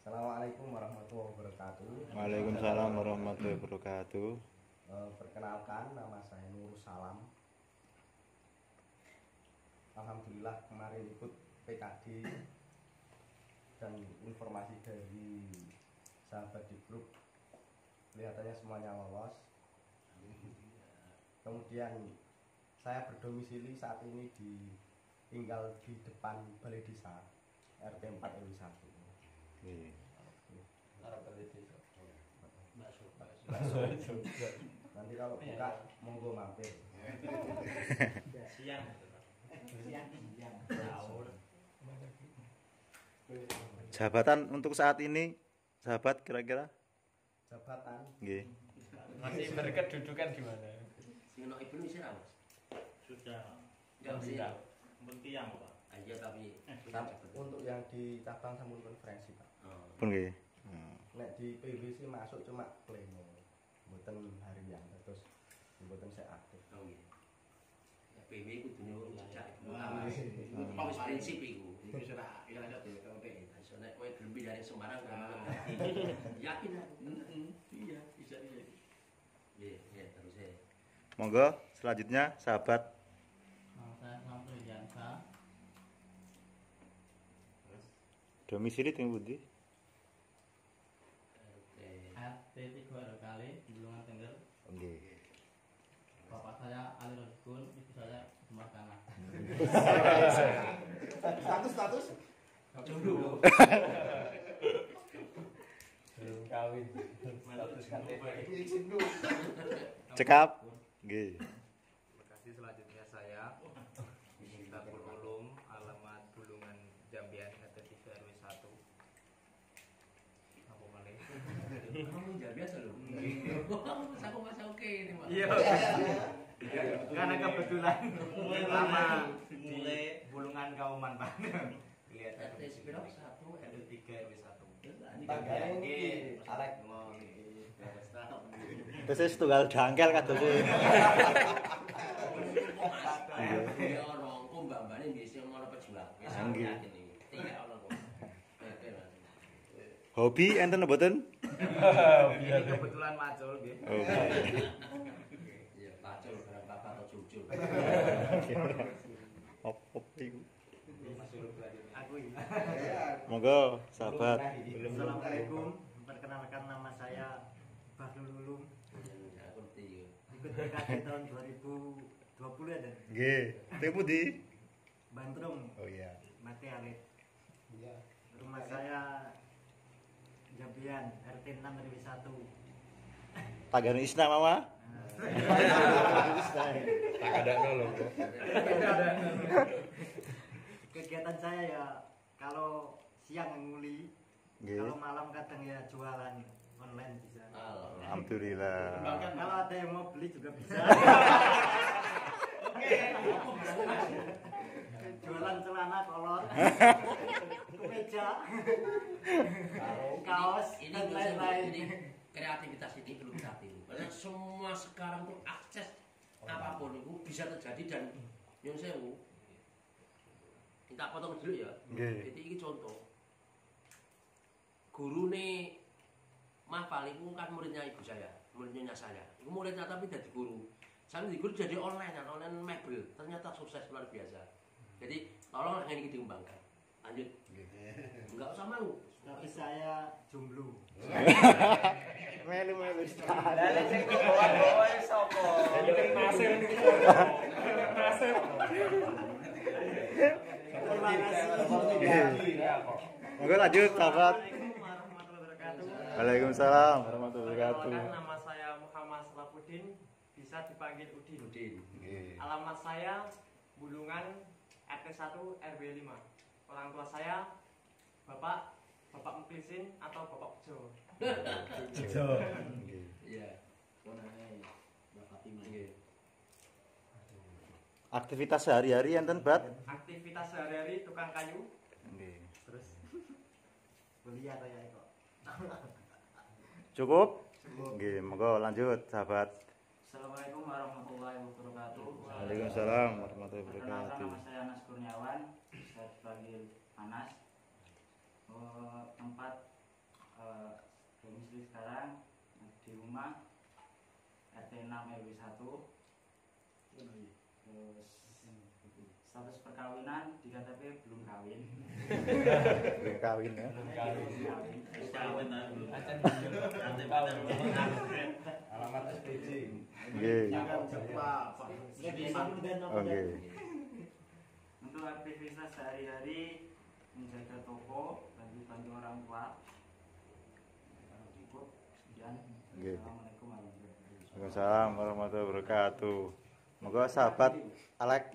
Assalamualaikum warahmatullahi wabarakatuh. Waalaikumsalam warahmatullahi wabarakatuh. Perkenalkan, nama saya Nur Salam. Alhamdulillah kemarin ikut PKD dan informasi dari sahabat di grup, kelihatannya semuanya lolos. Kemudian saya berdomisili saat ini tinggal di depan Balai Desa RT 4 RW 1. Nanti kalau buka monggo mampir. Siang. Jabatan untuk saat ini, sahabat kira-kira? Jabatan. Nggih. Masih berkedudukan di mana? Sing ono ibu wis ora, Mas. Sudah. Enggak sih. Tiang, Pak. Aja tapi Untuk yang di cabang sambung konferensi, Pak. Pun nggih. Nek di PWC masuk cuma pleno, mboten harian, terus mboten saya aktif. oh iya. Ya PW kudune sejak utama. Iku wis prinsip iku. Wis ora ora dhewe. Nek kowe gelem dari Semarang yakin aku. Iya, bisa iya. Iya, terus ya. Monggo selanjutnya sahabat. Saya Samsul Jansa. Domisili teng pundi? RT 3 kali Bulungan Tengger. Nggih. Bapak saya Ali Rozikun, ibu saya Umar Kana. Status Jomblo. Belum kawin. Status KTP. Cekap. Nggih. Terima kasih. Selanjutnya saya Miftahul Ulum, alamat Bulungan Jambian RT 3 RW 1. Apa malih? Kamu enggak biasa loh. Aku masih oke ini, Mas. Iya. Karena kebetulan lama di Bulungan Kauman Pak. Kelihatan RT sepiro 1 RT 3 RW 1. tanggane iki arek mon iki. Terus tunggal dangkel kados e. Ya ono engko mbak-mbane biasa ngono pejuang. Wis Nggih. yakin iki. Tidak ono kok. Hobi enten mboten? Ini kebetulan macul nggih. Oh. Iya, pacul barang bapak atau jujur. Apa iku? Aku ini. Monggo sahabat. Assalamualaikum, perkenalkan nama saya Bahrul Ulum, Aku ngerti. ikut PKD tahun 2020 ya dan Nggih. Teng pundi? Bantrung, Oh iya. Mati Alit. Iya. Rumah saya Jambian, RT 6 RW 1. Tanggane Isna Mama. Tak ada nol. Kegiatan saya ya kalau siang nguli, Nggih. kalau malam kadang ya jualan online bisa. Alhamdulillah. Kalau ada yang mau beli juga bisa. Jualan celana kolor, kemeja, kaos, Ini dan lain-lain. ini kreativitas ini belum kreatif. Karena semua sekarang tuh akses apapun itu bisa terjadi dan yang sewu. Minta potong dulu ya. Nggih. Jadi ini contoh. Gurune Mahfal itu kan muridnya ibu saya, muridnya saya. Itu muridnya tapi jadi guru. Saya di guru jadi online mebel. Ternyata sukses luar biasa. Jadi tolong ini dikembangkan. Lanjut. Enggak usah malu. Tapi saya jomblo. Melu-melu. Dari sing bawa-bawa sapa? Nasir niku. Nasir. Terima kasih. Monggo lanjut sahabat. Assalamualaikum warahmatullahi wabarakatuh. Waalaikumsalam warahmatullahi wabarakatuh. Perkenalkan, nama saya Muhammad Salahuddin, bisa dipanggil Udin. Udin. Nggih. Alamat saya Bulungan RT 1 RW 5. Orang tua saya Bapak Muklisin atau Bapak Bejo. Nggih. Iya. Ponane Mbak Fatimah. Nggih. Aktivitas sehari-hari enten, Bat? Aktivitas sehari-hari tukang kayu. Nggih. Terus kuliah saya kok. Cukup? Nggih, monggo lanjut sahabat. Assalamualaikum warahmatullahi wabarakatuh. Waalaikumsalam warahmatullahi Perkenalkan, wabarakatuh. nama saya Anas Kurniawan, saya dipanggil Anas. Tempat domisili sekarang di rumah RT 6 RW 1. Terus status perkawinan di KTP belum kawin. Belum kawin ya. Alamat SPJ. Nggih. Oke. Untuk aktivitas sehari-hari menjaga toko, bantu-bantu orang tua. Kalau cukup, sekian. Nggih. Assalamualaikum warahmatullahi wabarakatuh. Waalaikumsalam warahmatullahi wabarakatuh. Moga sahabat Alek.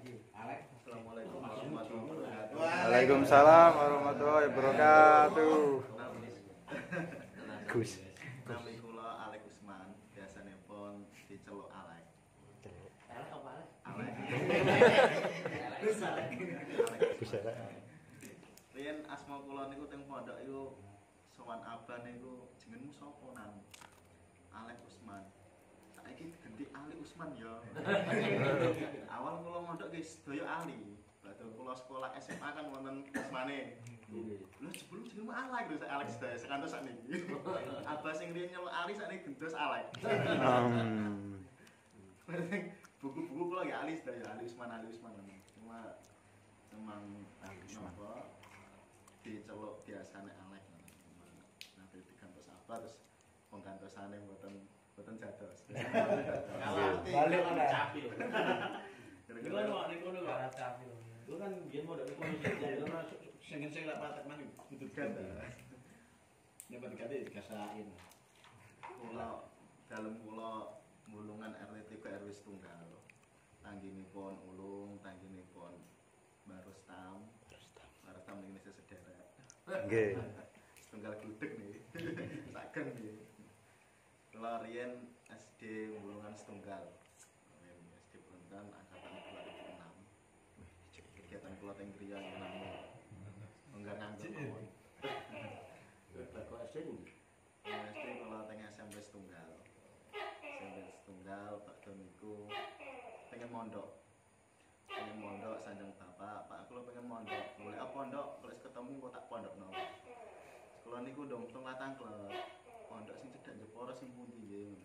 Assalamualaikum warahmatullahi wabarakatuh. Waalaikumsalam warahmatullahi wabarakatuh. Gus. Nami kula Alek Usman, biasanipun diceluk Alek. Elek apa elek? Alek. Gus Alek. Gus Alek. Riyen asma kula niku teng pondok iku sowan abah niku jenengmu sapa nang? Alek Usman. Saiki diganti Ali Usman ya. Awal kula mondok ki sedaya Ali. Badhe kula sekolah SMA kan wonten Usmane. Lho jebul jenengmu Alek lho Alek sedaya sekantos sakniki. Abah sing riyen nyeluk Ali sakniki gendos Alek. Buku-buku kula ya Ali sedaya Ali Usman. Cuma memang Ali Usman diceluk biasane Alek. Nanti digantos apa terus penggantosane mboten jados. Balik ana capil. Kira-kira Niku niku ora capil. Lu kan biyen modal niku jadi ora sing lak patek mah kudu gantos. Nek patek dikasain. kula dalem kula mulungan RT 3 RW setunggal. Tangginipun ulung, tangginipun Barustam. Barustam ini sederek. Nggih. Setunggal gludeg nih. Saken nggih. Kula riyen SD mulungan setunggal. Riyen SD Punten angkatan 2006. Kegiatan kula teng griya namung enggak nganggur mawon. Kok SD ini? SD kula teng SMP setunggal. SMP setunggal bakdo niku pengen mondok. Pengen mondok sanjang bapak, Pak kula pengen mondok. Boleh apa pondok? Kalau ketemu kok tak pondokno. Kula niku ndong teng Latang klub. Pondok sing cedhak Jepara sing pundi nggih.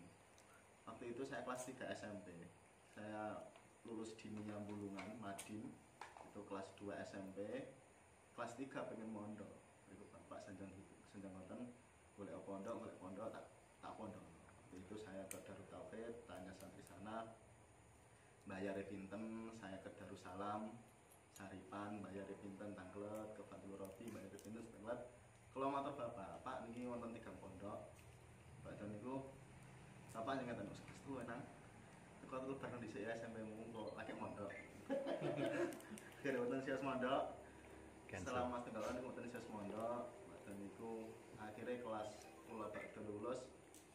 Waktu itu saya kelas 3 SMP. Saya lulus Dinia Bulungan, Madin. Itu kelas 2 SMP. Kelas 3 pengen mondok. Iku bapak sanjang ngoten boleh pondok tak pondok. Waktu itu saya ke Darut Tauhid, tanya santri sana bayar pinten, saya ke Darussalam Saripan bayar pinten Tanglet, ke Fatul Robi bayar pinten Tanglet. Kalau matur bapak, Pak niki wonten 3 pondok. Badhe niku bapak nyengeten wis kestu nang teko telu bareng dhisik ya SMP mu kok lagi mondok. Kira wonten sias mondok. Setelah Mas tenggalan niku wonten sias mondok, badhe niku akhirnya kelas kula badhe lulus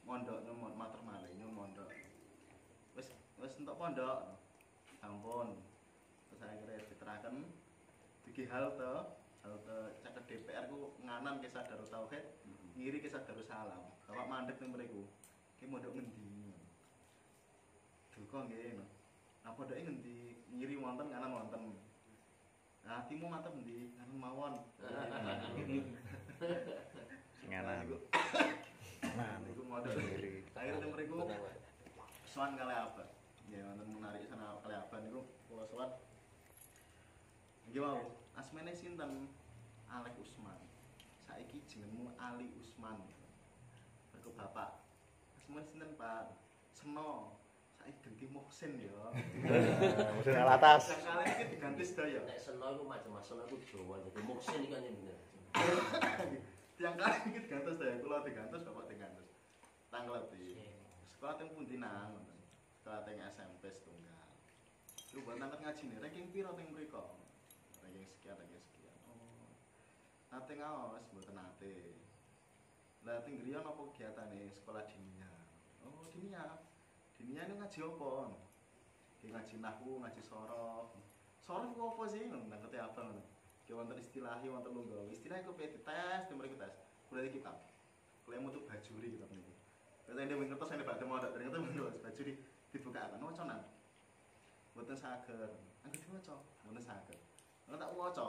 mondok nyuwun matur malih nyuwun mondok. Wis entuk pondok. Ampun. Terus akhirnya diteraken iki halte caket DPR ku nganan kisah Darut Tauhid, ngiri kisah Darussalam. Bapak mandek teng mriku. Ki mondok ngendi? Duka nggih. Nah pondoke ngendi? Ngiri wonten nganan wonten. Nah timu mantep endi? Nganan mawon. Nganan. Nah niku mondok ngiri. Akhire teng mriku sowan kalih abah. Nggih wonten menarik sana kalih abah niku kula sowan. Nggih wau, asmane sinten? Alek Usman. Saiki jenengmu Ali Usman. Mergo bapak. Asmane sinten, Pak? Seno. Saiki ganti Muhsin ya. Muhsin Alatas. Kali iki diganti sedaya. Nek seno iku macam-macam aku Jawa jadi Muksin iki kan yang bener. Tiang kali iki diganti sedaya. Kula diganti, bapak diganti. Tanglet iki. Sekolah teng pundi nang? Sekolah teng SMP setunggal. Lu buat angkat ngaji nih, ranking piro teng mriko? Ranking sekian. Nate ngaos, mboten nate. Lah teng griya napa kegiatane sekolah dinia? Oh, dinia. Dinia ini ngaji apa? Ki ngaji nahwu, ngaji sorof. Sorof ku apa sih? Nang kete apa ngono. Ki wonten istilahi, wonten lungguh. Istilah iku piye dites, mriki tes. Kuliah kitab. Kuliah mutu bajuri kitab niku. Terus nek ngertos nek badhe mondok, ternyata mondok bajuri dibuka apa wacanan. Mboten saged. Angger diwaca, mboten saged. Nek tak waca,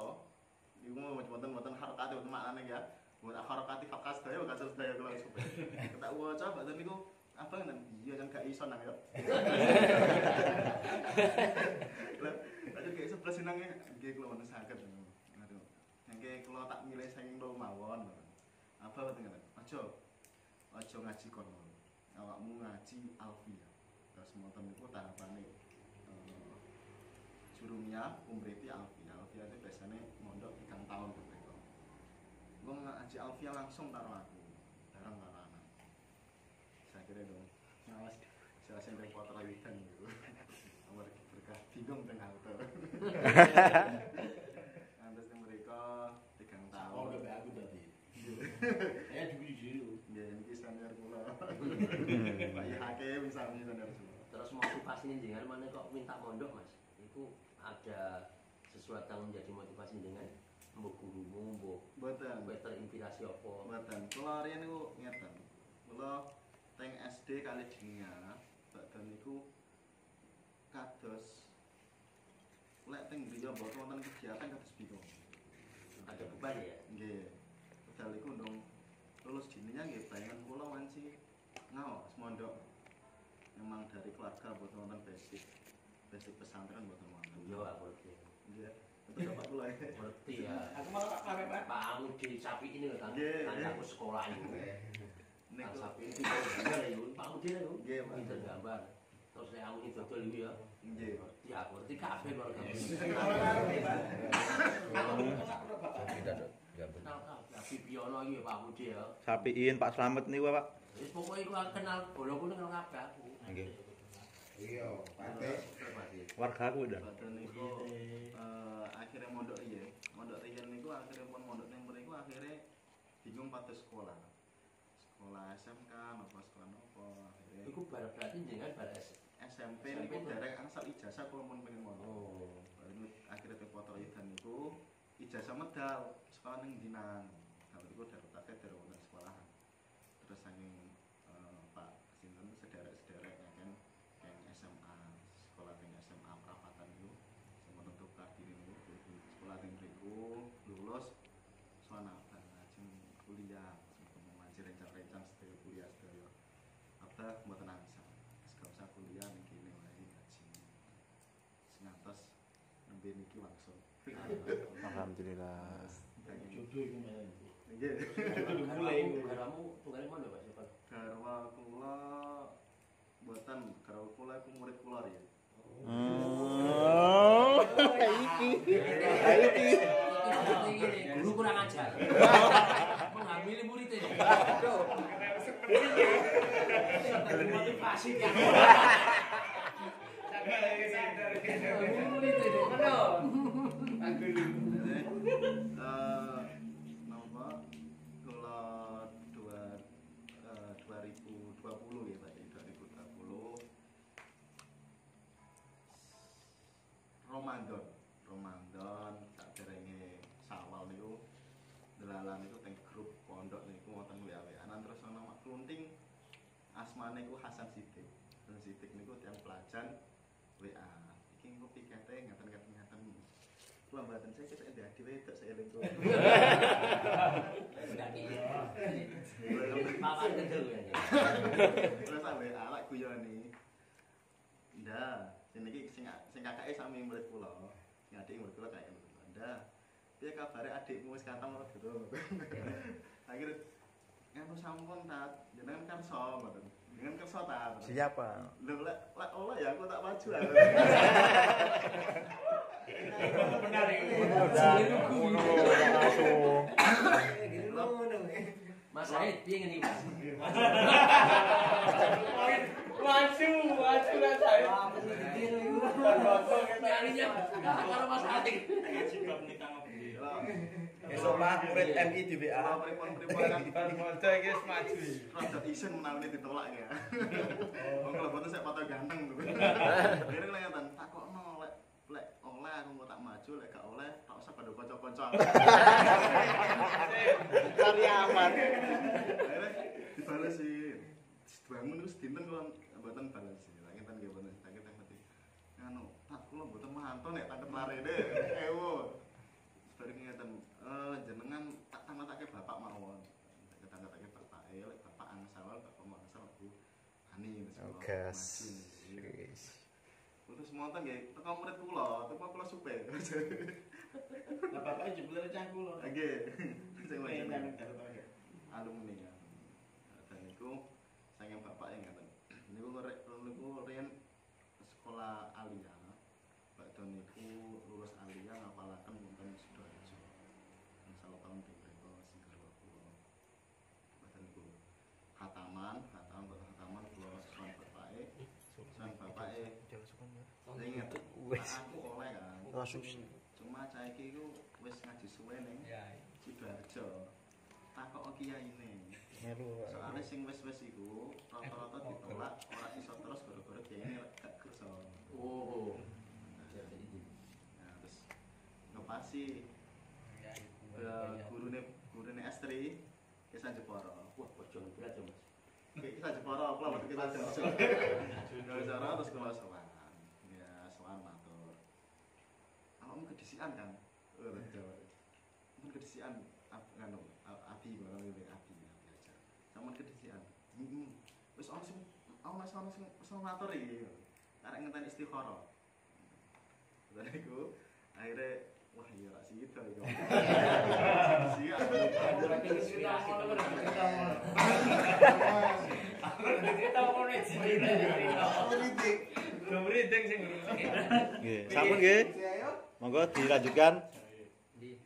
iku wonten harakate wonten maknane ya. Buat akharokati fakas daya kasus daya kula supaya. Tak waca badan niku abang nang iya kan gak iso nang yo. Lah, aja gak iso belas nangnya nggih kula wonten saged. Aduh. Nangke kula tak milih saking lho mawon. Apa boten ngoten? Aja ngaji kono. Awakmu ngaji alfiah. Terus monten niku tahapane jurumiyah, umriti alfiah. Alfiah itu biasanya mondok 3 tahun ketika. Gue ngaji alfiah langsung karo aku, bareng karo anak. Saya kira dong, ngawas saya sendiri foto rawitan gitu. Nomor berkah bingung tengah auto. Nanti mereka 3 tahun. Oh, udah aku tadi. Ya dulu. Ya ini senior kula. Pak Hakim misalnya senior semua. Terus motivasinya jenengan mana kok minta mondok Mas? Itu ada sesuatu yang menjadi motivasi dengan mbok gurumu, mbok Mboten. terinspirasi apa? Mboten. Kula riyen niku ngeten. Kula teng SD kali dunia, badhe niku kados lek teng griya mboten wonten kegiatan kados bingung. Ada beban ya? Nggih. Padahal iku ndung lulus dininya nggih bayangan kula wanci ngaos mondok. Memang dari keluarga mboten wonten basic pesantren mboten wonten. Yo aku ngerti. Nggih. Betul Pak kula. Ngerti ya. Aku malah tak pamit, Pak. Pak Anu di sapi ini kan. Nggih. Kan aku sekolah itu. Kan Niku sapi itu gambar ya, Pak Anu dia itu. Nggih, Pak. Pinter gambar. Terus saya Anu itu dodol itu ya. nggih. Ngerti aku ngerti kabeh keluarga. Kenal kabeh. Bibiono iki Pak Budi ya. Sapiin Pak Slamet niku Pak. Wis pokoke iku kenal boloku kenal kabeh aku. Nggih. Iya, Pak. Warga aku udah. Badhe niku akhirnya mondok riyen. Mondok riyen niku akhirnya pun mondok ning mriku akhirnya bingung patus sekolah. Sekolah SMK napa sekolah napa akhirnya. Iku berarti jenengan bar SMP niku derek angsal ijazah kula mun pengen mondok. Oh. Baru akhirnya foto riyen niku ijazah medal sekolah ning Dinang. Kalau niku darutate dari wonten sekolahan. Terus saking Pak sinten sederek-sederek kan yang SMA sekolah teng SMA Prapatan itu sama tentu diri niku sekolah teng mriku lulus soal apa lajeng kuliah ngaji rencang-rencang sedaya kuliah sedaya apa mboten angsa gak usah kuliah ning kene wae ngaji sing ngantos nembe niki langsung Alhamdulillah. Jodoh iku men. nggih Garamu tunggale mondok Pak Siapa? garwa kula mboten garwa kula iku murid kula ya. Oh, iki. Guru kurang ajar. Mengambil murid ini. Motivasi kan. Murid ini. Napa kula 2020 ya Pak 2020 Ramadan saderenge Sawal niku delalan niku teng grup pondok niku wonten WA-WA-an terus ana mak klunting asmane iku Hasan Sidik. Hasan Sidik niku tiyang pelajar WA. Iki engko pikete ngaten-ngaten. Kula mboten saya ketek ndek dhewe wedok saya lengko. Papan kendel ya. Terus sampe awak guyoni. Ndah, jenenge sing kakake sami murid kula. Sing adik murid kula kaya ngono. Ndah. Piye kabare adikmu wis katam ora gitu. Akhire nganu sampun ta, jenengan kersa ngoten. Jenengan kersa ta. Siapa? Lho lek olah ya aku tak maju. Benar iki. Mas Said piye ngene iki Mas? Maju lah saya. Nyarinya karo Mas Said. Esok Pak murid MI di WA. Kalau pripun-pripun kan Mojo iki wis maju. rada isin menawi ditolak ya. Wong kalau boten saya foto ganteng lho. Kira kelihatan takokno lek oleh aku mau tak maju lek gak oleh tak usah pada kanca-kanca. Cari aman. Akhirnya dibales sih. Bangun terus dinten kula mboten balas sih. Lek ngeten nggih mboten sakit mati. Anu, tak kula mboten mantu nek tak larene. Ewo. Bareng ngeten jenengan tak tamatake bapak mawon. wani Gas. Terus monten nggih teko murid kula supe. Lah bapake jebule cah kula. Nggih. Sing Enak wae alumni ya. Dan niku saking bapak yang ngaten. Niku riyen sekolah alia. Badhe niku lulus alia ngapalaken wonten Sidoarjo. Salah tahun dipun Sigarwa kula. Badhe niku hataman kula sesuai bapake. Sesuai bapake. Ingat aku oleh kan. Cuma cah iki ku wis ngaji suwe ning Sidoarjo. Takok kiyaine. Soale sing wis-wis iku rata-rata ditolak ora iso terus gara-gara kiyaine gak kersa. Oh. Nah, terus ngepasi gurune Estri Kisah Jepara. Wah, bojone berat ya, Mas. Kisah Jepara kula waktu kita Jepara. Terus kula sowan. Ya, sowan matur. Awakmu kedisian kan? Mun kedisian nganu abi aja. Sampun kedisian. Wis ono sing matur iki. Arek ngenteni istikharah. Lah niku akhire wah iya rak sida iku. Siap. Nggih, sampun nggih. Monggo dilanjutkan. Di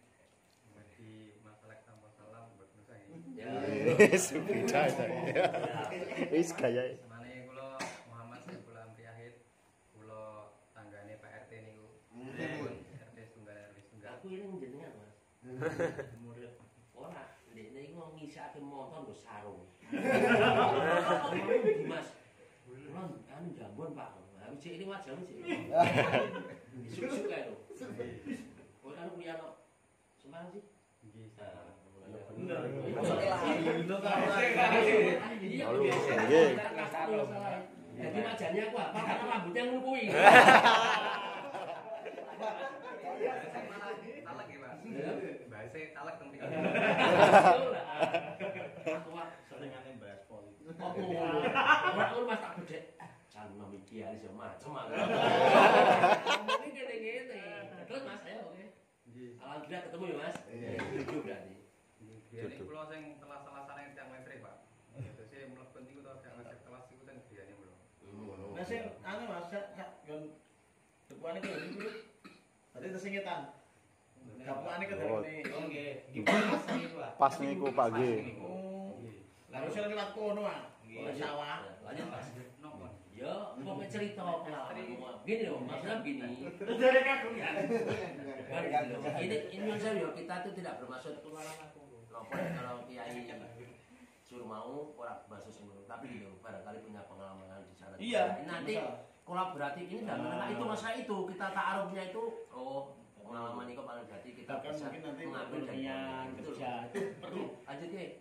masalah tanpa salam buat nusa ini. Wis beda ta. Wis gaya. Semane kula Muhammad Saiful Amri Ahid, kula tanggane Pak RT niku. RT Tunggal RW Tunggal. Aku ini jenengan, Mas. Murid. Ora, ndekne iki mau ngisake motor nggo sarung. Mas. Kula anu jambon, Pak. Lah cek ini wajahmu cek. Suk-suk kae lho. Kowe kan kuliah no Semarang sih? Nggih. Nggih. Jadi wajahnya aku apa karena rambutnya ngono kuwi. Talak ya, Mas. Bahasa talak teng mriki. Aku wah Senengane bahas politik. opo. Ora Mas tak bedhek. Kan iki ya iso macem aku. Ngomongin ngene-ngene. Terus Mas ayo oke. Nggih. Alhamdulillah ketemu ya Mas. Setuju berarti. Biyen kula sing kelas-kelasane tiyang mestre, Pak. Terus mlebet niku to tiyang mestre kelas iku ten griyane kula. Nah sing anu Mas yon depuane kok niku. Tadi tersingetan. Depuane ke daleme. Oh nggih. Pas niku lah. Pas niku Pak nggih. Lah wis lewat kono ah. Sawah. Lanjut Mas. Napa? Ya, pokoknya cerita pengalaman. Gini loh, maksudnya begini. Dari kagungan. Ini saya ya kita itu tidak bermaksud kalau kiai suruh mau orang bahasa semua, tapi gitu barangkali punya pengalaman di sana. Iya. Nanti kolaborasi ini dan itu masa itu kita taarufnya itu pengalaman itu paling berarti kita bisa mengambil dari kerja itu perlu. Lanjut ya.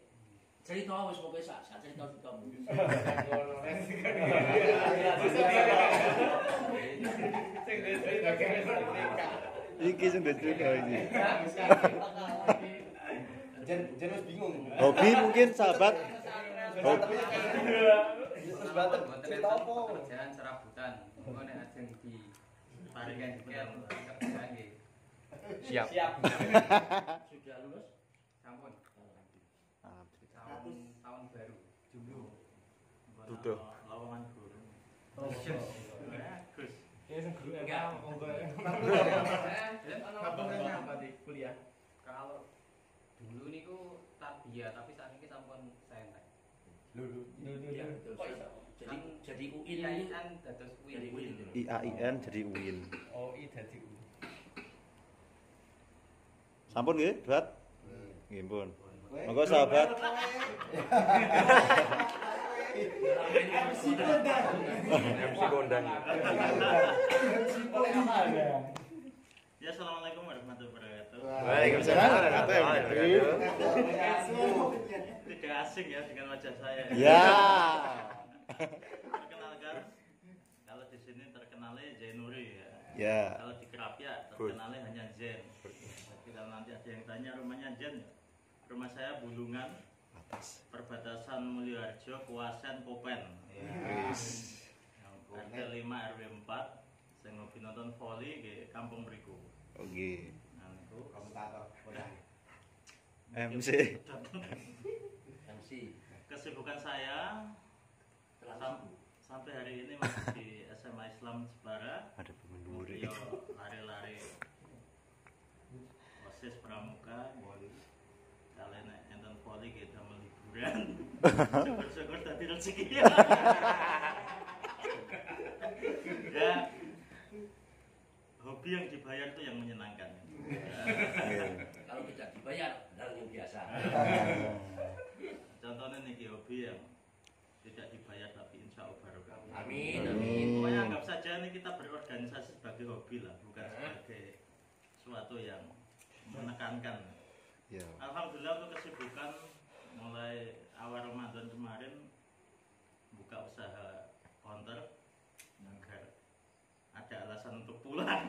Cerita wis pokoke sak cerita kamu. Iki sing cerita iki. Jen wis bingung. Hobi mungkin sahabat. Hobi. Terus batet cerita apa? Kerjaan serabutan. Engko nek ajeng di tarikan sekian kerjaan nggih. Siap. Sudah lulus? Sampun. Tahun baru. Duduh. Lowongan guru. Bagus. Ya sing guru Enggak. monggo. Apa Apa di kuliah? Kalau dulu niku tarbiyah tapi saat ini sampun saentek. Iya, betul. Jadi UIN ini kan dados jadi UIN. IAIN jadi UIN. Oh, I dadi U. Sampun nggih, Drat? Nggih, pun. Monggo sahabat. MC kondang. MC kondang. Ya, assalamualaikum warahmatullahi wabarakatuh. Waalaikumsalam warahmatullahi wabarakatuh. Tidak asing ya dengan wajah saya. Ya. Perkenalkan, kalau di sini terkenalnya Zainuri ya. Ya. Kalau di Kerapia terkenalnya hanya Zen. Kalau nanti ada yang tanya rumahnya Zen, rumah saya Bulungan, Atas. perbatasan Mulyoharjo, Kuasen, Kopen. Wis. RT 5 RW 4 sing hobi nonton voli nggih kampung mriku. Oke. Nah niku komentator MC. MC kesibukan saya sampai hari ini masih di SMA Islam Jepara. Ada pemain dhuwur. Yo lari-lari OSIS pramuka kalian enten voli kita liburan syukur-syukur tadi rezeki ya hobi yang dibayar itu yang menyenangkan kalau tidak dibayar hal yang biasa. Contohnya nih hobi yang tidak dibayar tapi insya Allah barokah. Amin, amin. Pokoknya anggap saja nih kita berorganisasi sebagai hobi lah, bukan sebagai suatu yang menekankan. Ya. Alhamdulillah untuk kesibukan mulai awal Ramadan kemarin buka usaha counter agar ada alasan untuk pulang.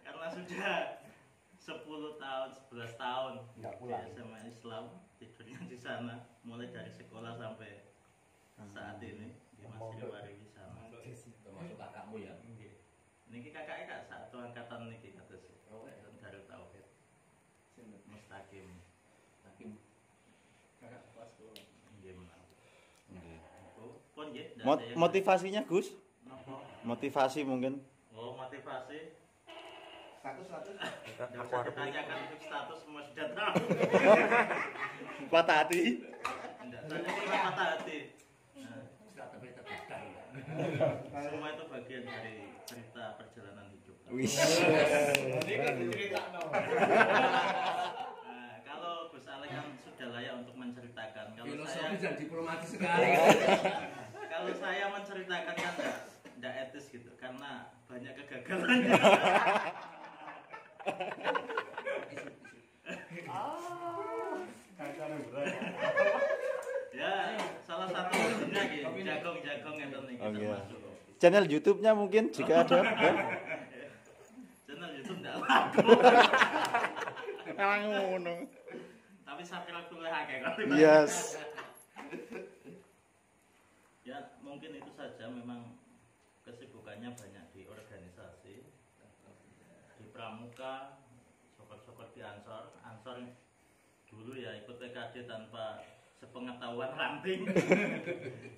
Karena sudah 10 tahun, 11 tahun nggak pulang. di SMA Islam, tidurnya di sana mulai dari sekolah sampai saat ini di Masjid Waringin sana. Termasuk kakakmu ya. Niki kakaknya kak satu angkatan niki kata sih. Oh, ya. Darul Tauhid. Mustaqim. Hakim. Kakak kelas 10. Nggih menawi. Nggih. Pun nggih. Motivasinya Gus? Napa? Motivasi mungkin. Oh, motivasi. status Aku harap tanyakan untuk status semua sudah tahu. Patah hati. Enggak, tanya pernah patah hati. Nah, Tapi terbuka ya. semua itu bagian dari cerita perjalanan hidup. Wis. Ini kan diceritakan. Nah, kalau Gus Alek kan sudah layak untuk menceritakan. Kalau Filosofi saya dan diplomatis sekali. kalau saya menceritakan kan enggak etis gitu karena banyak kegagalannya. Ya, salah satu bentuknya gitu, jagong-jagong itu nih Oh, iya. termasuk. Channel YouTube-nya mungkin jika ada. Kan? Channel YouTube enggak laku. Emang ngono. Tapi subscribe dulu akeh kok. Yes. Ya, mungkin itu saja memang kesibukannya banyak di organisasi. Di Pramuka, sokor-sokor di Ansor. Ansor dulu ya ikut PKD tanpa sepengetahuan ranting.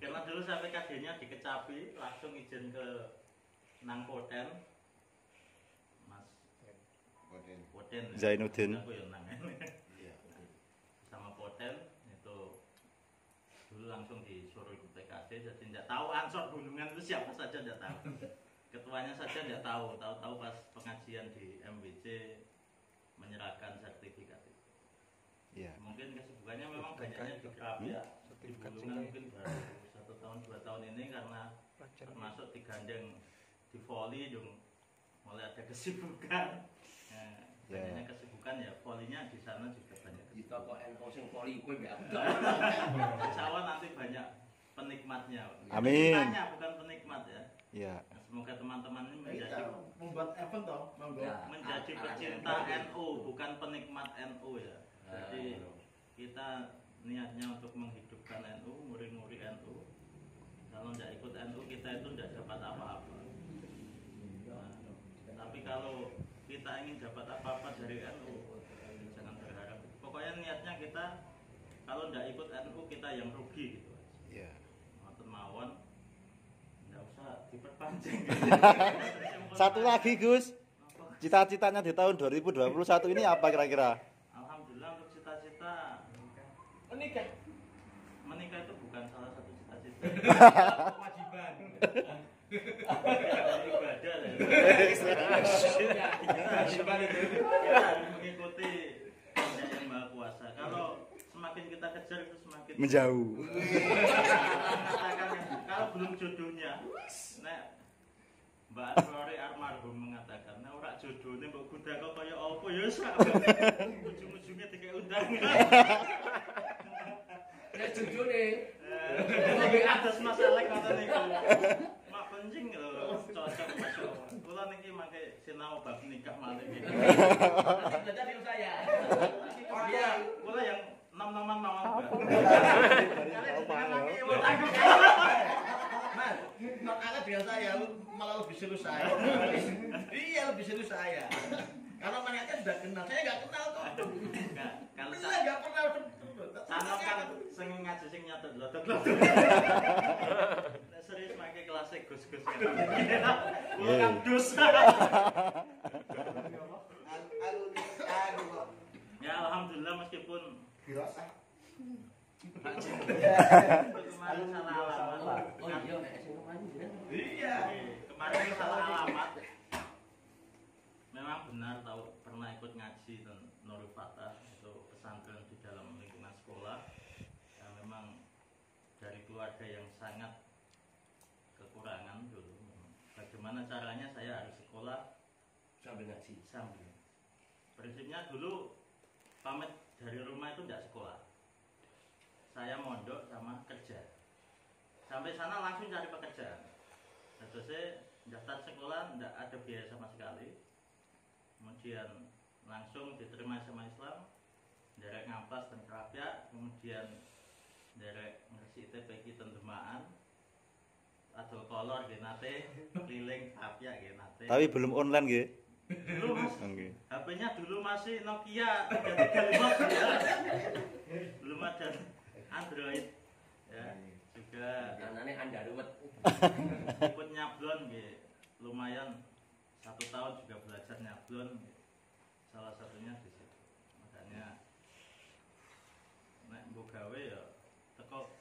Karena dulu saya PKD-nya di Kecapi, langsung izin ke Nangpoten. Mas Poten. Zainuddin. Aku ya nang. Iya. Sama Poten itu dulu langsung disuruh ikut PKD, jadi tidak tahu Ansor Bulungan itu siapa saja tidak tahu. Ketuanya saja tidak tahu. Tahu-tahu pas pengajian di MBC menyerahkan sertifikat itu. Iya. Mungkin kesibukannya memang banyaknya di Krabi ya. Di Bulungan mungkin baru 1 tahun 2 tahun ini karena termasuk digandeng di voli dong mulai ada kesibukan. Nah, banyaknya kesibukan ya volinya di sana juga banyak Di kesibukan. toko NU sing poli kowe mbek aku. Insya Allah nanti banyak penikmatnya. Amin. Penikmatnya, bukan penikmat ya. Iya. Nah, semoga teman-teman ini menjadi Membuat event toh, monggo. Ya. menjadi pecinta NU, bukan penikmat NU ya. Jadi kita niatnya untuk menghidupkan NU, muri-muri NU. Kalau tidak ikut NU kita itu tidak dapat apa-apa. Nah, tapi kalau kita ingin dapat apa-apa dari NU, jangan berharap. Pokoknya niatnya kita kalau tidak ikut NU kita yang rugi gitu. Iya. Ngoten mawon. Enggak usah diperpanjang. Satu lagi Gus. Cita-citanya di tahun 2021 ini apa kira-kira? Alhamdulillah untuk cita-cita Menikah. menikah itu bukan salah satu cita-cita. Kewajiban. Ibadah ya. Kewajiban itu. Kita harus mengikuti kehendak yang Maha Kuasa. Kalau semakin kita kejar itu semakin Menjauh. mengatakan kalau belum jodohnya. Nek Mbak Anwari almarhum mengatakan, "Nek ora jodohne mbok kuda kok kaya apa ya sak." Ujung-ujungnya dikek undangan. Ya jujune. Iki atas masalah kata niku. Mak penting lho, cocok masuk. Kula niki mangke sinau bab nikah malih iki. Jadi saya. Iya, kula yang 6 Mas, non akad dengan saya malah lebih serius saya. Iya, lebih serius saya. Kalau mereka sudah kenal, saya nggak kenal tuh. Kalau Saya nggak pernah. sana kan sing ngaji sing nyatet lotok. Serius make kelas Gus-gus. Bukan dus. Ya alhamdulillah meskipun Dirasa. kemarin salah alamat. Oh iya, nek sing kemarin jenengan. Iya. Kemarin salah alamat. Memang benar tahu pernah ikut ngaji dan Nurul Fatah itu pesantren di dalam lingkungan sekolah. Ya, memang dari keluarga yang sangat kekurangan dulu. Bagaimana caranya saya harus sekolah Sambil ngaji. sambil. Prinsipnya dulu pamit dari rumah itu tidak sekolah. Saya mondok sama kerja. Sampai sana langsung cari pekerjaan. Terus saya daftar sekolah tidak ada biaya sama sekali. Kemudian langsung diterima sama Islam, derek ngamplas dan kerapia, kemudian derek ngersi TPK tendemaan, atau kolor genate, keliling kerapia genate. Tapi belum online nggih. Dulu mas, Nggih. HP-nya dulu masih Nokia 3350 ya. Belum ada Android. Ya, juga Kanane anda ruwet. ikut nyablon nggih. Lumayan 1 tahun juga belajar nyablon. Salah satunya di situ. Makanya nek mbok gawe ya teko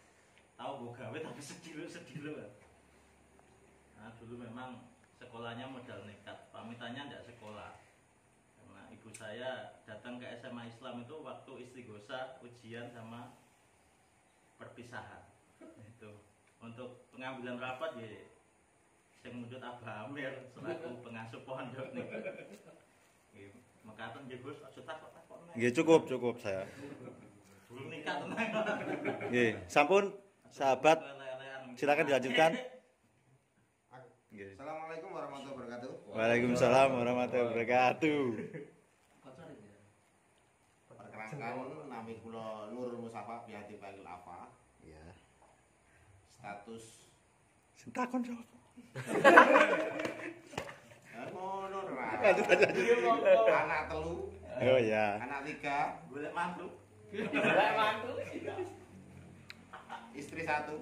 tahu mbok gawe tapi sedilo. Nah, dulu memang sekolahnya modal nekat, pamitannya tidak sekolah. Karena ibu saya datang ke SMA Islam itu waktu istighosa, ujian sama perpisahan. Itu untuk pengambilan rapat ya sing mundut Abah Amir selaku pengasuh pondok nih. Nggih, mekaten nggih Gus, aja takok-takok. Nggih cukup saya. Belum nikah tenang. Nggih, sampun sahabat silakan dilanjutkan. Nggih. Assalamualaikum warahmatullahi wabarakatuh. Waalaikumsalam warahmatullahi wabarakatuh. Perkenalkan nami kula Nur Musafa biasa dipanggil Apa. Ya. Status Sing takon sapa? ngono ora. Lanjut. Anak telu, Oh ya. anak 3, Golek mantu. istri 1.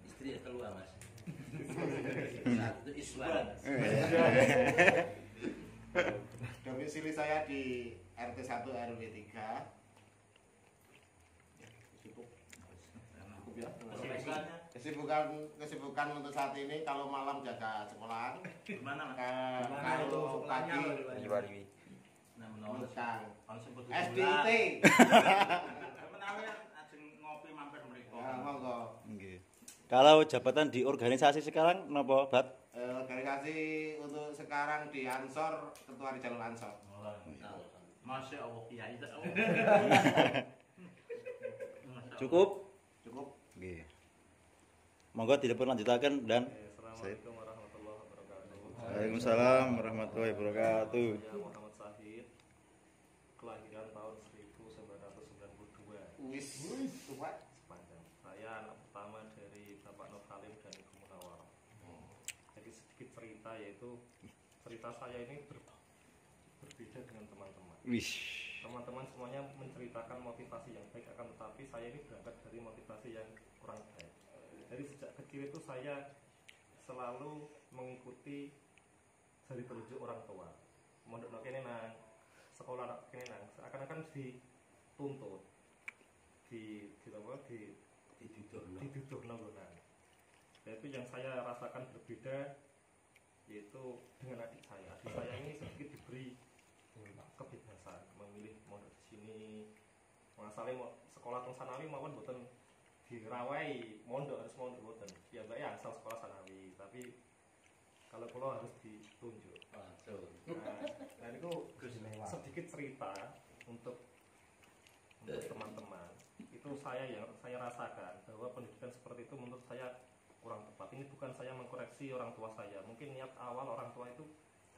Istri ya keluar mas. Satu Islam. Domisili saya di RT 1 RW 3. Kesibukan untuk saat ini kalau malam jaga sekolahan, Gimana Mas? kalau pagi Nah, menawa Kang ono sing kudu SDT. menawa ajeng ngopi mampir mriko. Ya, monggo. Nggih. Kalau jabatan di organisasi sekarang napa, Bat? Organisasi untuk sekarang di Ansor, ketua di jalur Ansor. Masya Allah kiai. Cukup? Cukup. Nggih. Monggo dipun lanjutaken dan Assalamualaikum warahmatullahi wabarakatuh. Waalaikumsalam warahmatullahi wabarakatuh. Saya Muhammad Sahid, kelahiran tahun 1992. Wis, tua. Sepanjang. Saya anak pertama dari Bapak Nur Halim dan Ibu Munawarah. Jadi sedikit cerita, yaitu cerita saya ini berbeda dengan teman-teman. Wish. Teman-teman semuanya menceritakan motivasi yang baik, akan tetapi saya ini berangkat dari motivasi yang kurang baik. Jadi sejak kecil itu saya selalu mengikuti dari telunjuk orang tua. Mondok no kene nang, sekolah no kene nang, seakan-akan dituntut, diduduhno nggonan. Yaitu yang saya rasakan berbeda, yaitu dengan adik saya. Adik saya ini sedikit diberi kebebasan memilih mondok di sini. Masalahnya sekolah teng sanawi mawon boten dirawai mondok harus mondok boten. Ya mbak ya asal sekolah sanawi, tapi kalau pulau harus ditunjuk. Nah itu sedikit cerita untuk teman-teman. Itu yang saya rasakan bahwa pendidikan seperti itu menurut saya kurang tepat. Ini bukan saya mengkoreksi orang tua saya. Mungkin niat awal orang tua itu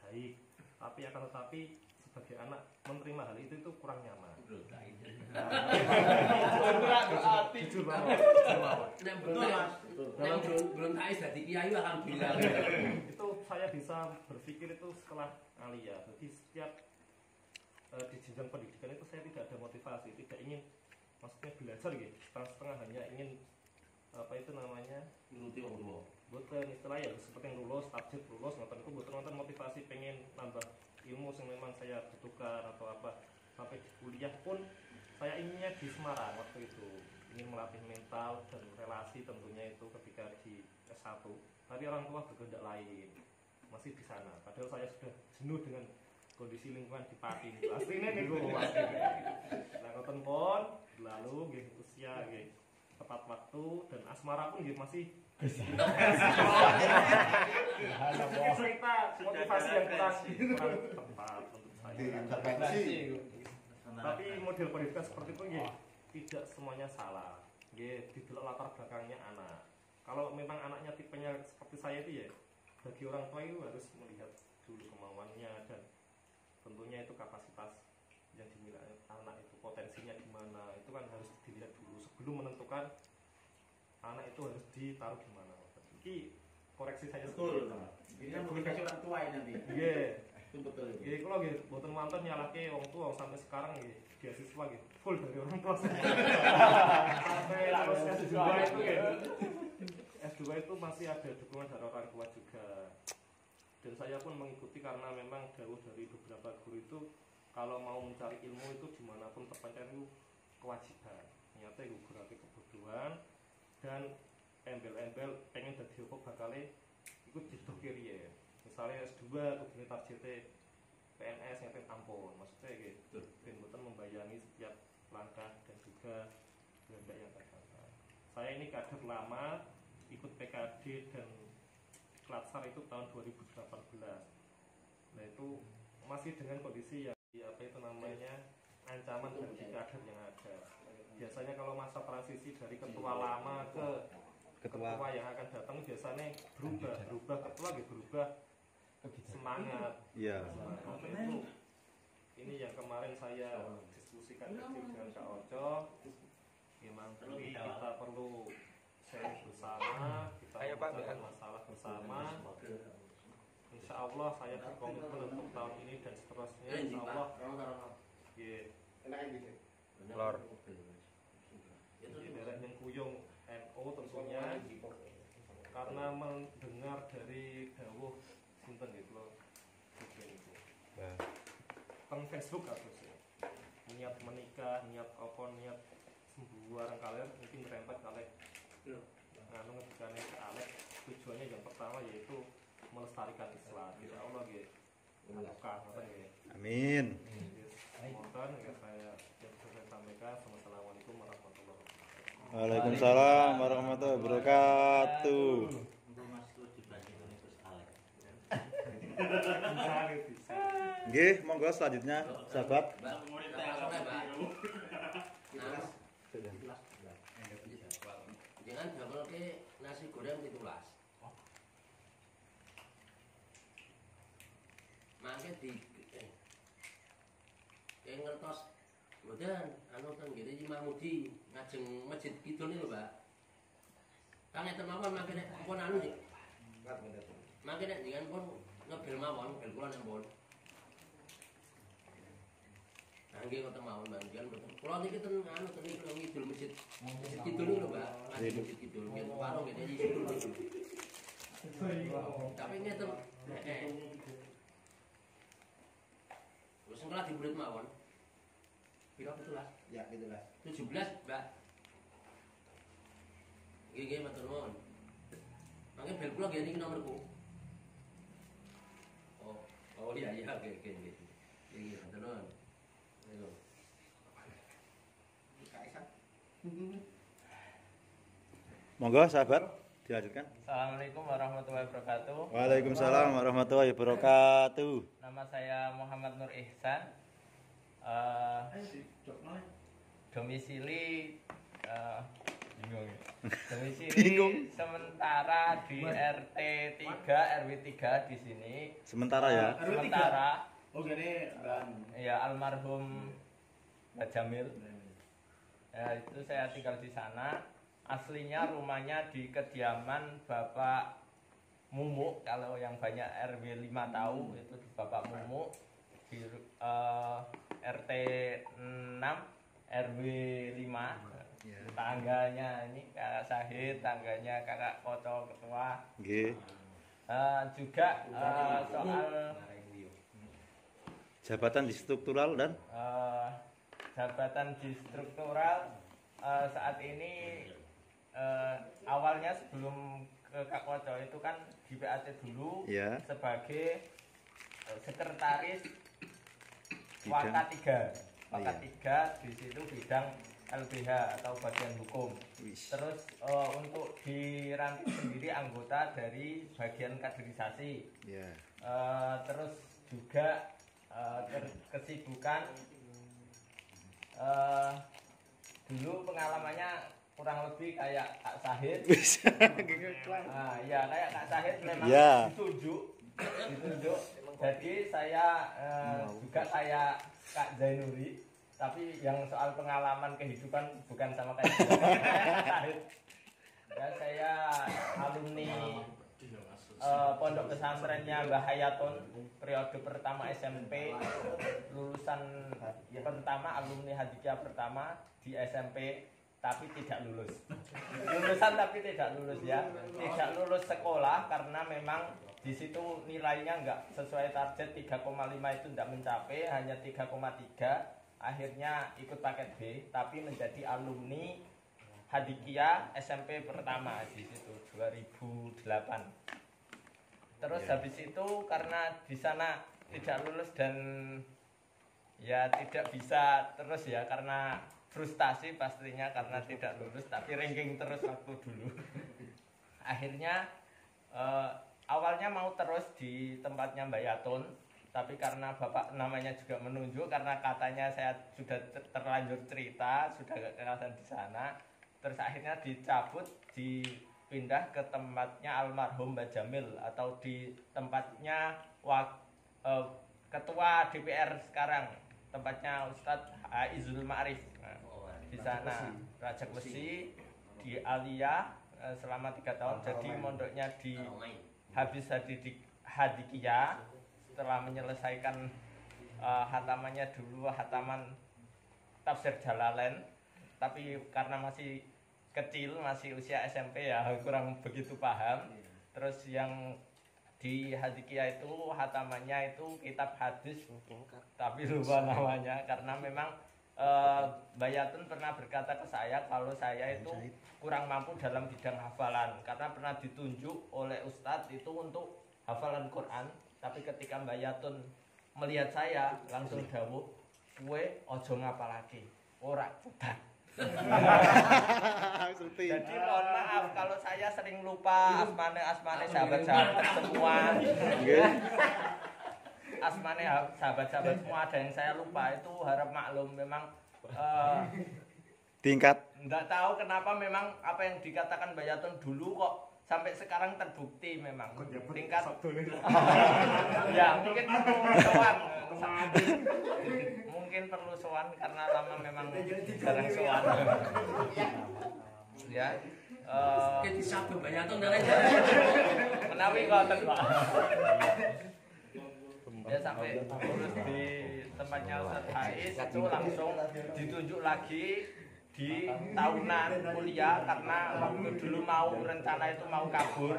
baik, tapi akan tetapi sebagai anak menerima hal itu kurang nyaman. jujur banget. Nek belum tais dadi kiai alhamdulillah. Itu saya bisa berpikir itu setelah alia. Jadi setiap di jenjang pendidikan itu saya tidak ada motivasi, tidak ingin maksudnya belajar gitu, setengah-setengah hanya ingin apa itu namanya nuruti wong tuwa. Bukan istilahnya seperti yang lulus, target lulus, nonton motivasi pengen nambah ilmu yang memang saya butuhkan atau apa. Sampai di kuliah pun saya inginnya di Semarang waktu itu, ingin melatih mental dan relasi tentunya itu ketika di S1. Tapi orang tua berkehendak lain, masih di sana. Padahal saya sudah jenuh dengan kondisi lingkungan di Pati. Aslinya nih gue nah ngoten pon, lalu nggih usia nggih tepat waktu dan asmara pun nggih masih mungkin cerita motivasi yang kurang tepat untuk saya. Tapi model pendidikan seperti itu nggih tidak semuanya salah. Nggih didelok latar belakangnya anak. Kalau memang anaknya tipenya seperti saya itu ya, bagi orang tua itu harus melihat dulu kemauannya dan tentunya itu kapasitas yang dimiliki anak itu potensinya di mana itu kan harus dilihat dulu sebelum menentukan anak itu harus ditaruh di mana. Ini koreksi saya betul. Ini kan komunikasi orang tua ini nanti. Iya. Itu betul. Iya, kalau nggih mboten manten nyalahke wong tua sampai sekarang nggih beasiswa nggih full dari orang tua. Sampai terus S2 itu nggih. S2 itu masih ada dukungan dari orang tua juga. Dan saya pun mengikuti karena memang jauh dari beberapa guru itu kalau mau mencari ilmu itu dimanapun tempatnya itu kewajiban. Ternyata itu berarti kebodohan dan embel-embel pengen dadi apa bakale ikut jitu kiri ya. Misalnya S2 kudune targete PNS yang ampun, maksudnya gitu. Ben mboten membayangi setiap langkah dan juga kehendak yang tercapai. Saya ini kader lama ikut PKD dan Klatsar itu tahun 2018. Nah itu masih dengan kondisi yang apa itu namanya ancaman bagi kader yang ada. Biasanya kalau masa transisi dari ketua lama ke ketua yang akan datang biasanya berubah ketua gitu, berubah semangat. Iya. Itu ini yang kemarin saya diskusikan kecil dengan Kak Oco. Memang kita perlu sharing bersama, kita membicarakan masalah bersama. Insya Allah saya berkomitmen untuk tahun ini dan seterusnya. Insya Allah. Lor. Daerah yang kuyung NU tentunya karena mendengar dari dawuh sinten gitu loh. Teng Facebook harusnya. Niat menikah, niat apa, niat sembuh kalian mungkin rempet kalian. Nganu ngedikane Alek tujuannya yang pertama yaitu melestarikan Islam. Insya Allah gitu. Amin. Mohon ya saya yang saya sampaikan. Assalamualaikum warahmatullahi wabarakatuh. Waalaikumsalam warahmatullahi wabarakatuh. Nggih, monggo selanjutnya sahabat. Jangan double ke nasi goreng 17. Mangke di ngertos mboten anu teng ngene iki Mahmudi ngajeng Masjid Kidul niku, Mbak. Kang enten mawon mangke nek pun anu iki. Mangke nek jenengan pun ngebel mawon, bel kula nek pun. Nggih ngoten mawon mangken mboten. Kula niki ten anu ten niku ngidul Masjid Kidul niku, Mbak. Masjid Kidul nggih warung ngene iki Kidul niku. Tapi ngeten wis sekolah di murid mawon. Piro 17? Ya, 17. 17, Mbak. Nggih, matur nuwun. Mangke bel kula nggih niki nomorku. Oh iya, oke. Nggih, matur nuwun. Ayo. Monggo sahabat dilanjutkan. Assalamualaikum warahmatullahi wabarakatuh. Waalaikumsalam warahmatullahi wabarakatuh. Nama saya Muhammad Nur Ihsan. Domisili domisili sementara di RT 3 RW 3 di sini. Sementara ya. Sementara. Oh gini, ya almarhum Mbak Jamil. Ya, itu saya tinggal di sana. Aslinya rumahnya di kediaman Bapak Mumu, kalau yang banyak RW 5 tahu itu Bapak Mumu di RT 6 RW 5. Tangganya ini Kakak Sahid, tangganya Kakak Koco ketua. Nggih. Juga soal Jabatan di struktural dan jabatan di struktural saat ini awalnya sebelum ke Kak Koco itu kan di PAT dulu ya. sebagai sekretaris Bidang. Waka 3. Waka Iya. 3 di situ bidang LBH atau bagian hukum. Wis. Terus untuk di Ranting sendiri anggota dari bagian kaderisasi. Ya. Terus juga kesibukan dulu pengalamannya kurang lebih kayak Kak Sahid. Ya kayak Kak Sahid memang Ya. ditunjuk. Jadi saya juga kayak Kak Zainuri, tapi yang soal pengalaman kehidupan bukan sama kayak Sahid. Ya, saya alumni pondok pesantrennya Mbah Hayatun periode pertama SMP, lulusan pertama alumni Hadijah pertama di SMP, tapi tidak lulus. Lulusan tapi tidak lulus ya, tidak lulus sekolah karena memang di situ nilainya enggak sesuai target 3,5 itu tidak mencapai, hanya 3,3. Akhirnya ikut paket B, tapi menjadi alumni Hadikia SMP pertama di situ 2008. Terus habis itu karena di sana tidak lulus dan ya tidak bisa terus ya karena frustasi pastinya karena tidak lulus tapi ranking terus waktu dulu. Akhirnya awalnya mau terus di tempatnya Mbak Yatun, tapi karena bapak namanya juga menunjuk karena katanya saya sudah terlanjur cerita sudah kekerasan di sana. Terus akhirnya dicabut, dipindah ke tempatnya almarhum Mbak Jamil atau di tempatnya ketua DPR sekarang, tempatnya Ustadz Aizul Ma'arif. Di sana Rajak Besi di Aliyah selama 3 tahun. Jadi mondoknya di habis di Hadikiyah setelah menyelesaikan hatamannya dulu hataman tafsir Jalalain, tapi karena masih kecil, masih usia SMP ya kurang begitu paham. Terus yang di Hadikiyah itu hatamannya itu kitab hadis tapi lupa namanya karena memang Mbak Yatun pernah berkata ke saya kalau saya itu kurang mampu dalam bidang hafalan karena pernah ditunjuk oleh Ustadz itu untuk hafalan Quran, tapi ketika Mbak Yatun melihat saya langsung dawuh, "Kowe ojo ngapalake, ora cedak." Jadi mohon maaf kalau saya sering lupa asmane sahabat-sahabat semua. Asmane sahabat-sahabat semua ada yang saya lupa, itu harap maklum. Memang tingkat enggak tahu kenapa memang apa yang dikatakan Mbak Yatun dulu kok sampai sekarang terbukti memang tingkat ya mungkin perlu sowan perlu sowan karena lama memang jarang sowan ya Jadi sabun Mbak Yatun dan menawi ngoten Pak. Ya sampai lulus di tempatnya Ustadz Hais itu langsung ditunjuk lagi di tahunan kuliah karena waktu dulu mau rencana itu mau kabur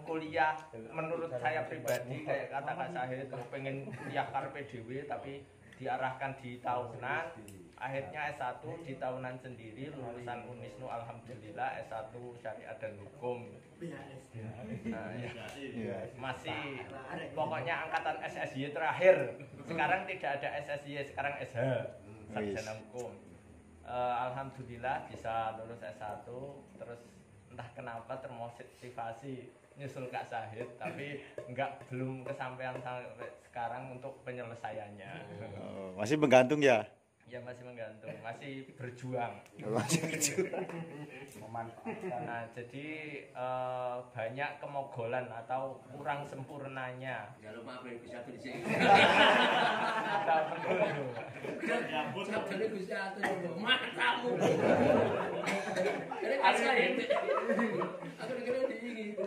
kuliah, menurut saya pribadi kayak kata Kak Sahid pengen kuliah karpe dewe tapi diarahkan di tahunan. Akhirnya S1 di tahunan sendiri, lulusan Unisnu alhamdulillah S1 Syariat dan Hukum. Nah, ya. Masih pokoknya angkatan SSY terakhir. Sekarang tidak ada SSY, sekarang SH Sarjana Hukum. Alhamdulillah bisa lulus S1, terus entah kenapa termotivasi nyusul Kak Sahid, tapi belum kesampaian sampai sekarang untuk penyelesaiannya. masih menggantung ya? Ya masih menggantung, masih berjuang. Memanfaatkan. Nah, jadi banyak kemogolan atau kurang sempurnanya. Jangan lupa beli Gusti Atur di sini. Atau menunggu. Sabdane Gusti Atur matamu. Ini asal ya. Aku kira diingi.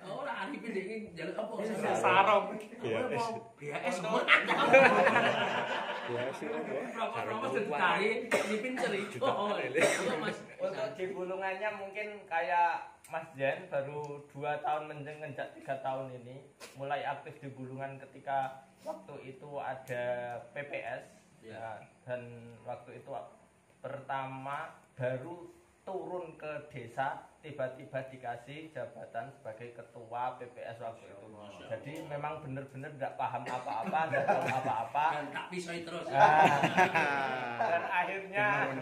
Ora aripe iki njaluk apa? Sarong. BHS Promo sedekari nipin cerita. Mas. Untuk di Bulungannya mungkin kayak Mas Jen baru 2 tahun menjak 3 tahun ini mulai aktif di Bulungan ketika waktu itu ada PPS ya, dan waktu itu pertama baru turun ke desa tiba-tiba dikasih jabatan sebagai ketua PPS waktu itu. Jadi memang benar-benar tidak paham apa-apa, tidak tahu apa-apa. Dan tak pisoi terus. Dan akhirnya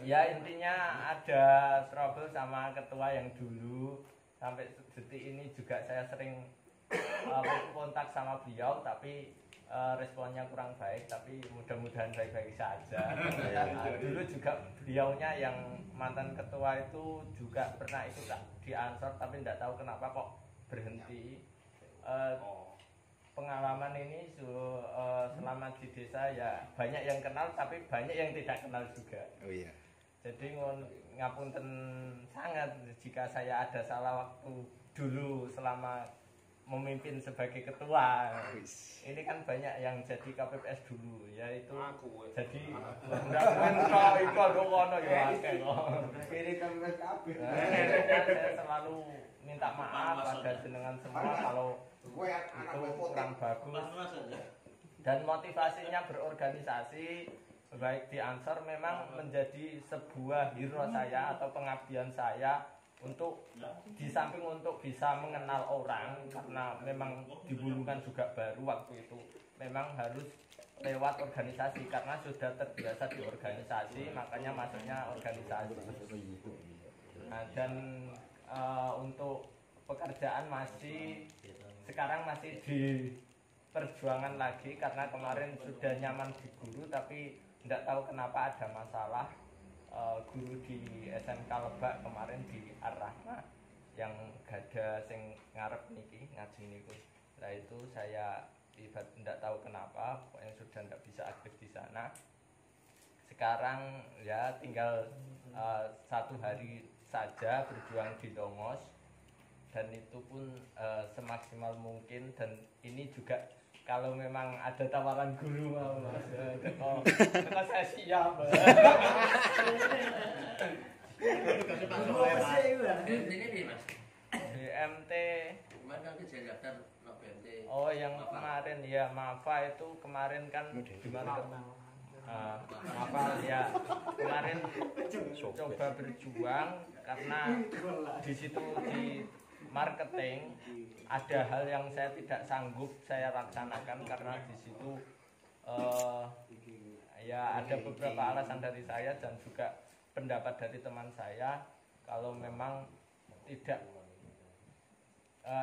ya intinya ada trouble sama ketua yang dulu. Sampai detik ini juga saya sering kontak sama beliau tapi responnya kurang baik, tapi mudah-mudahan baik-baik saja. Dulu juga beliaunya yang mantan ketua itu juga pernah ikut di Ansor, tapi tidak tahu kenapa kok berhenti. Pengalaman ini selama di desa ya banyak yang kenal, tapi banyak yang tidak kenal juga. Oh iya. Jadi ngapunten sangat jika saya ada salah waktu dulu selama memimpin sebagai ketua. Ini kan banyak yang jadi KPPS dulu, yaitu jadi mentok iko ngono ya akeh kok. Kiri KPPS kabeh. Saya selalu minta maaf pada jenengan semua kalau itu kurang bagus. Dan motivasinya berorganisasi baik di Ansor memang menjadi sebuah hero saya atau pengabdian saya untuk di samping untuk bisa mengenal orang, karena memang di Bulungan juga baru waktu itu, memang harus lewat organisasi karena sudah terbiasa di organisasi, makanya masuknya organisasi. Nah, dan untuk pekerjaan sekarang masih di perjuangan lagi karena kemarin sudah nyaman di guru tapi tidak tahu kenapa ada masalah. Guru di SMK Lebak kemarin di Ar-Rahmah yang gada sing ngarep niki ngaji niku. Nah itu saya tidak tahu kenapa pokoknya sudah tidak bisa aktif di sana. Sekarang ya tinggal 1 hari saja berjuang di Dongos, dan itu pun semaksimal mungkin, dan ini juga kalau memang ada tawaran guru mau Mas, teko saya siap. BMT Kemarin kan kejadian daftar no BMT. Oh yang kemarin ya Mafa itu kemarin kan gimana Mafa ya kemarin coba berjuang karena di situ di marketing ada hal yang saya tidak sanggup saya laksanakan karena di situ ya ada beberapa alasan dari saya dan juga pendapat dari teman saya kalau memang tidak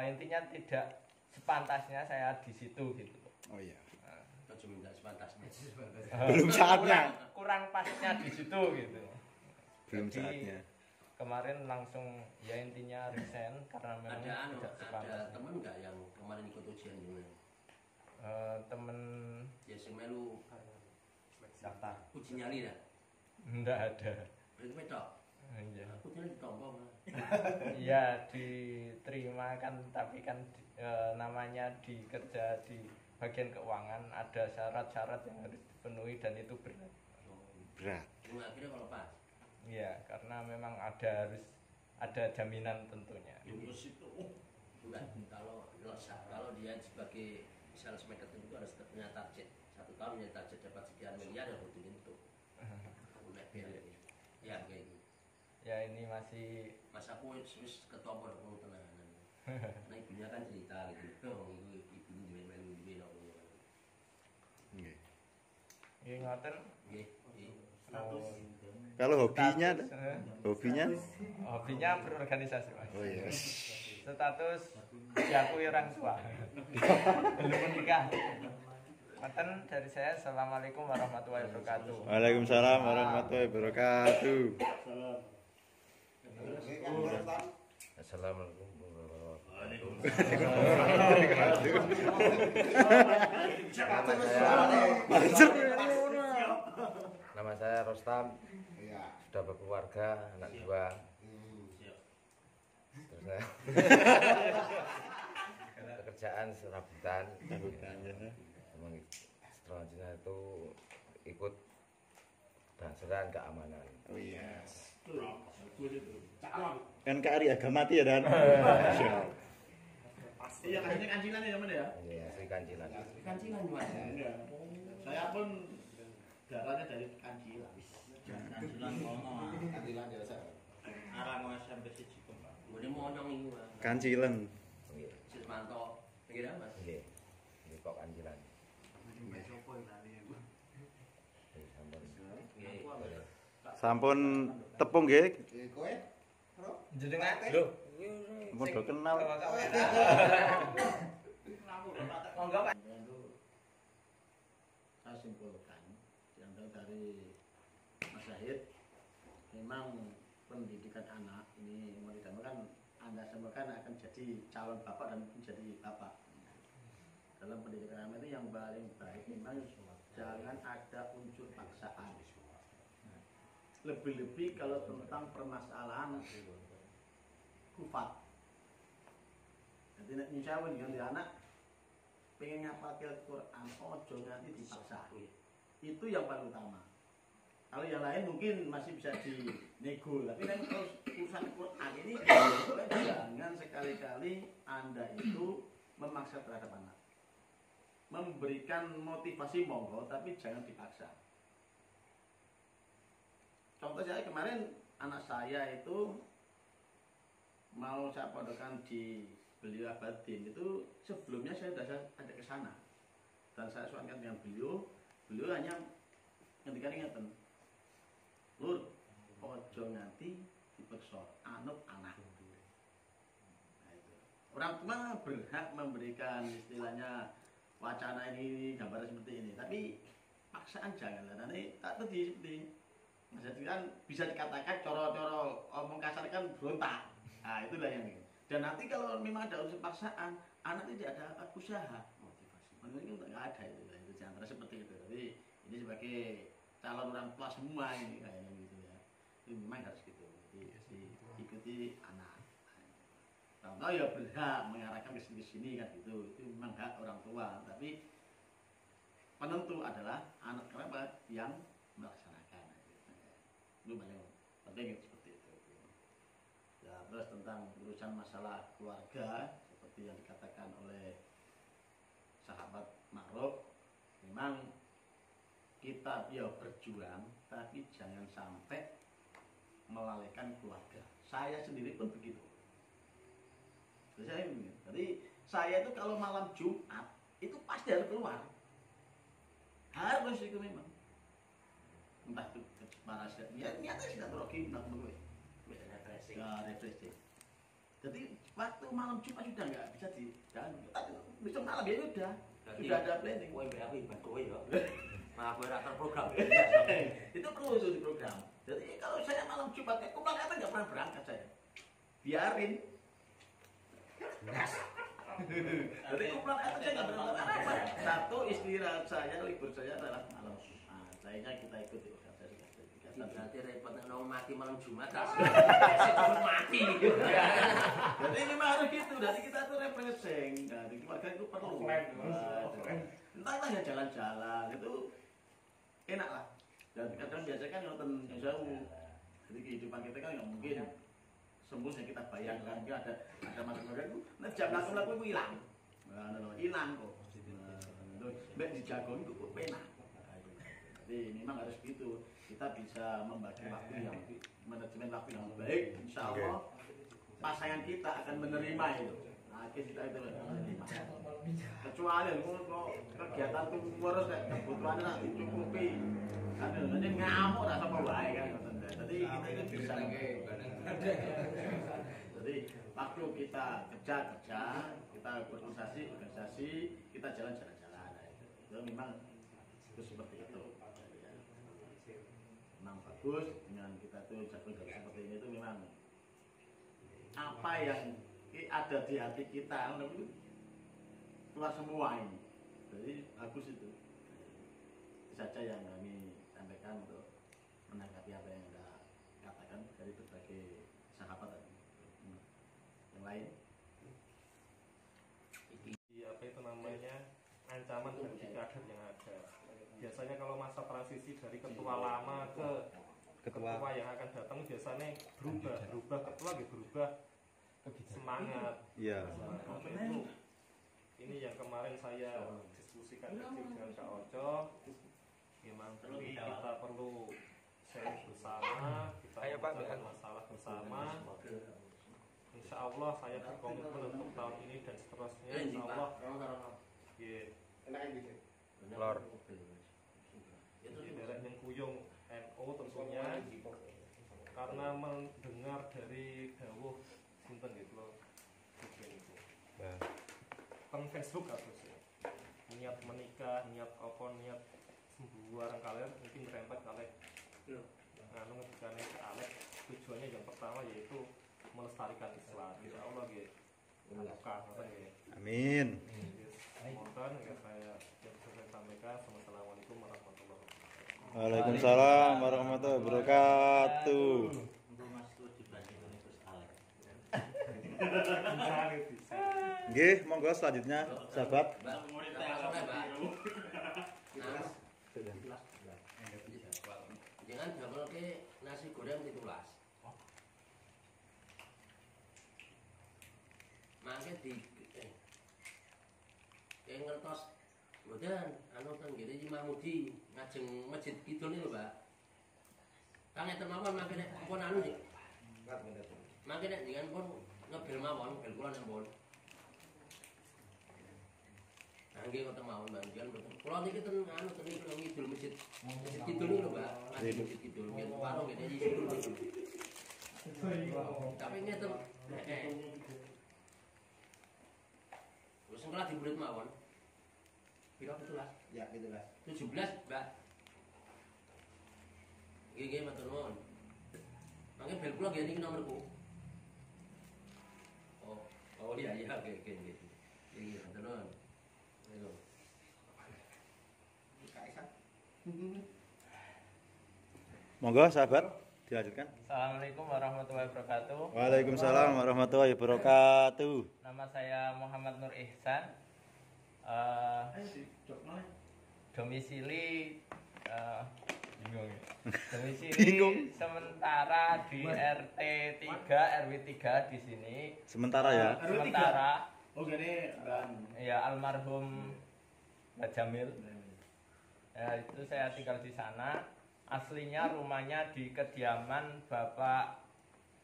intinya tidak sepantasnya saya di situ gitu. Oh iya. Belum saatnya. Kurang pasnya di situ gitu. Belum jadi, saatnya. Kemarin langsung ya intinya resign karena memang tidak sepantas. Ada temen nggak yang kemarin ikut ujian gimana? Temen ya sing melu daftar uji nyali dah. Enggak ada. Berarti medok. Iya. Aku tuh ditombong. Iya diterima kan, tapi kan namanya dikerja di bagian keuangan ada syarat-syarat yang harus dipenuhi dan itu berat. Berat. Akhirnya kalau pas. Iya, karena memang harus ada jaminan tentunya. Bukan, kalau dia sebagai sales marketing itu harus punya target. 1 tahun punya target dapat sekian miliar yang butuh untuk ya kayak gitu. Ya ini masih aku wis ketomor aku tenanan. Nah ibunya kan cerita gitu. Oh, ibu melu Nggih. Nggih ngoten. Nggih. Kalau hobinya berorganisasi Mas. Oh iya. Status diakui orang tua. Belum menikah. Manten dari saya. Assalamualaikum warahmatullahi wabarakatuh. Waalaikumsalam warahmatullahi wabarakatuh. Assalamualaikum warahmatullahi wabarakatuh. Nama saya Rostam. Sudah berkeluarga, anak 2. Terus pekerjaan serabutan. Selanjutnya itu ikut danseran keamanan. Oh iya. NKRI Agamati ya Dan. Iya, kasihnya kancilan ya teman ya. Iya, asli Kancilan. Kancilan Mas. Iya. Saya pun darahnya dari kancilan. Kancilan kono. Kantilan biasa. Arang SMP siji kok. Ngene monyong iku Mas. Kancilen. Nggih. Sismanto. Nggih Mas. Nggih. Nggih kok Kancilan. Sampun tepung nggih. Kowe? Jenengan Lho, Mun do kenal. monggo Pak. Saya simpulkan diambil dari Mas Zahid, memang pendidikan anak ini mau tidak mau kan Anda semua kan akan jadi calon bapak dan menjadi bapak. Dalam pendidikan anak itu yang paling baik memang jangan ada unsur paksaan. Lebih-lebih kalau tentang permasalahan kufat. Jadi nek nyusahin dengan di anak pengen ngapalke Al-Qur'an ojo nanti dipaksa. Itu yang paling utama. Kalau yang lain mungkin masih bisa dinego, tapi kan kalau urusan Quran ini jangan sekali-kali Anda itu memaksa terhadap anak. Memberikan motivasi monggo, tapi jangan dipaksa. Contoh saya kemarin anak saya itu mau saya pondokkan di beliau Abadin itu sebelumnya saya sudah ada ke sana dan saya suarakan dengan beliau hanya ketika ingatan Lur, ojo nganti dipeksa anut anak. Nah, itu. Orang tua berhak memberikan istilahnya wacana ini gambar seperti ini, tapi paksaan janganlah. Nanti tak tadi seperti jadi kan bisa dikatakan coro-coro omong kasar kan berontak. Nah, itulah yang ini. Dan nanti kalau memang ada unsur paksaan, anak tidak ada usaha motivasi. Itu nggak ada itu. Itu antara seperti itu. Jadi ini sebagai calon orang tua semua ini kayaknya gitu ya. Itu memang harus gitu. Jadi ikuti anak. Contoh ya berhak mengarahkan ke sini kan gitu. Itu memang hak orang tua. Tapi penentu adalah anak kenapa yang melaksanakan. Itu paling penting seperti itu. Ya, terus tentang urusan masalah keluarga seperti yang dikatakan oleh sahabat Ma'ruf, memang kita ya berjuang tapi jangan sampai melalaikan keluarga. Saya sendiri pun begitu. Jadi saya itu kalau malam Jumat itu pasti harus keluar. Harus itu memang. Entah itu para ya nyata sudah beroki nak menurut. Ya refreshing. Jadi waktu malam Jumat sudah nggak bisa jangan besok malam ya sudah ada planning. Kowe mbek aku ibadah kowe ya. Nah, kowe ra terprogram. Itu perlu di program. Jadi kalau saya malam Jumat aku malah nggak pernah berangkat saya. Biarin. Jadi kumpulan itu saya nggak berangkat. Satu istirahat saya, libur saya adalah malam Jumat. Sayangnya kita ikuti organisasi. Berarti repot nek mati malam Jumat tak sih mati. Jadi memang harus gitu. Jadi kita tuh refreshing. Jadi keluarga itu perlu. Entahlah ya jalan-jalan itu enak lah. Dan kadang biasa kan nonton yang jauh. Jadi kehidupan kita kan nggak mungkin sembuh yang kita bayangkan. Ada masa-masa itu, nah jam laku-laku itu hilang. Hilang kok. Mbak dijagoin itu kok penak. Jadi memang harus gitu. Kita bisa membagi waktu yang manajemen waktu yang baik, insya Allah pasangan kita akan menerima itu. Nah, kita itu menerima. Kecuali kalau kegiatan itu ngurus kebutuhannya nanti cukupi, kan nanti ngamuk rasa baik kan. Jadi kita itu bisa. Jadi waktu kita kerja, kita organisasi, kita jalan-jalan. itu memang itu seperti itu. Memang bagus dengan kita tuh jago seperti ini itu memang apa yang ada di hati kita itu keluar semua ini. Jadi bagus itu. Itu saja yang kami sampaikan untuk menanggapi apa yang Anda katakan dari berbagai sahabat tadi. Yang lain? Apa itu namanya ancaman bagi kader yang ada. Biasanya kalau masa transisi dari ketua lama ke ketua yang akan datang biasanya berubah ketua berubah semangat. Iya. Ini yang kemarin saya diskusikan dengan Kak Oco. Memang kita perlu sharing bersama, kita membicarakan masalah bersama. Insya Allah saya berkomitmen untuk tahun ini dan seterusnya. Insya Allah. Lor. Jadi derek yang kuyung NU tentunya karena mendengar dari dawuh sinten gitu loh. Teng Facebook harusnya niat menikah, niat apa, niat sembuaran kalian mungkin merempet kalian. Nah, ngedikane Alex tujuannya yang pertama yaitu melestarikan Islam. Insya Allah gitu. Amin. Mohon ya saya yang saya sampaikan. Assalamualaikum warahmatullahi wabarakatuh. Waalaikumsalam warahmatullahi wabarakatuh. Nggih, monggo selanjutnya sahabat. Jangan double ke nasi goreng 17. Mangke di ngertos mboten anu teng ngene iki Mahmudi ngajeng Masjid Kidul niku, Mbak. Kang enten mawon mangke nek pun anu nih. Mangke nek jenengan pun ngebel mawon, bel kula nek pun. Nggih ngoten mawon Mbak, jenengan mboten. Kula niki ten anu ten niku ngidul Masjid Kidul niku lho, Mbak. Masjid Kidul nggih warung ngene iki Kidul niku. Tapi ngeten wis engko dibulet mawon. Piro 17? Ya, 17. 17, Mbak. Nggih, matur nuwun. Mangke bel kula nggih niki nomorku. Oh iya, oke. Nggih, matur nuwun. Ayo. Monggo sahabat, dilanjutkan. Assalamualaikum warahmatullahi wabarakatuh. Waalaikumsalam warahmatullahi wabarakatuh. Nama saya Muhammad Nur Ihsan. Domisili domisili sementara di RT 3 RW 3 di sini. Sementara ya. Sementara. Oh gini ya almarhum Mbak Jamil. Ya, itu saya tinggal di sana. Aslinya rumahnya di kediaman Bapak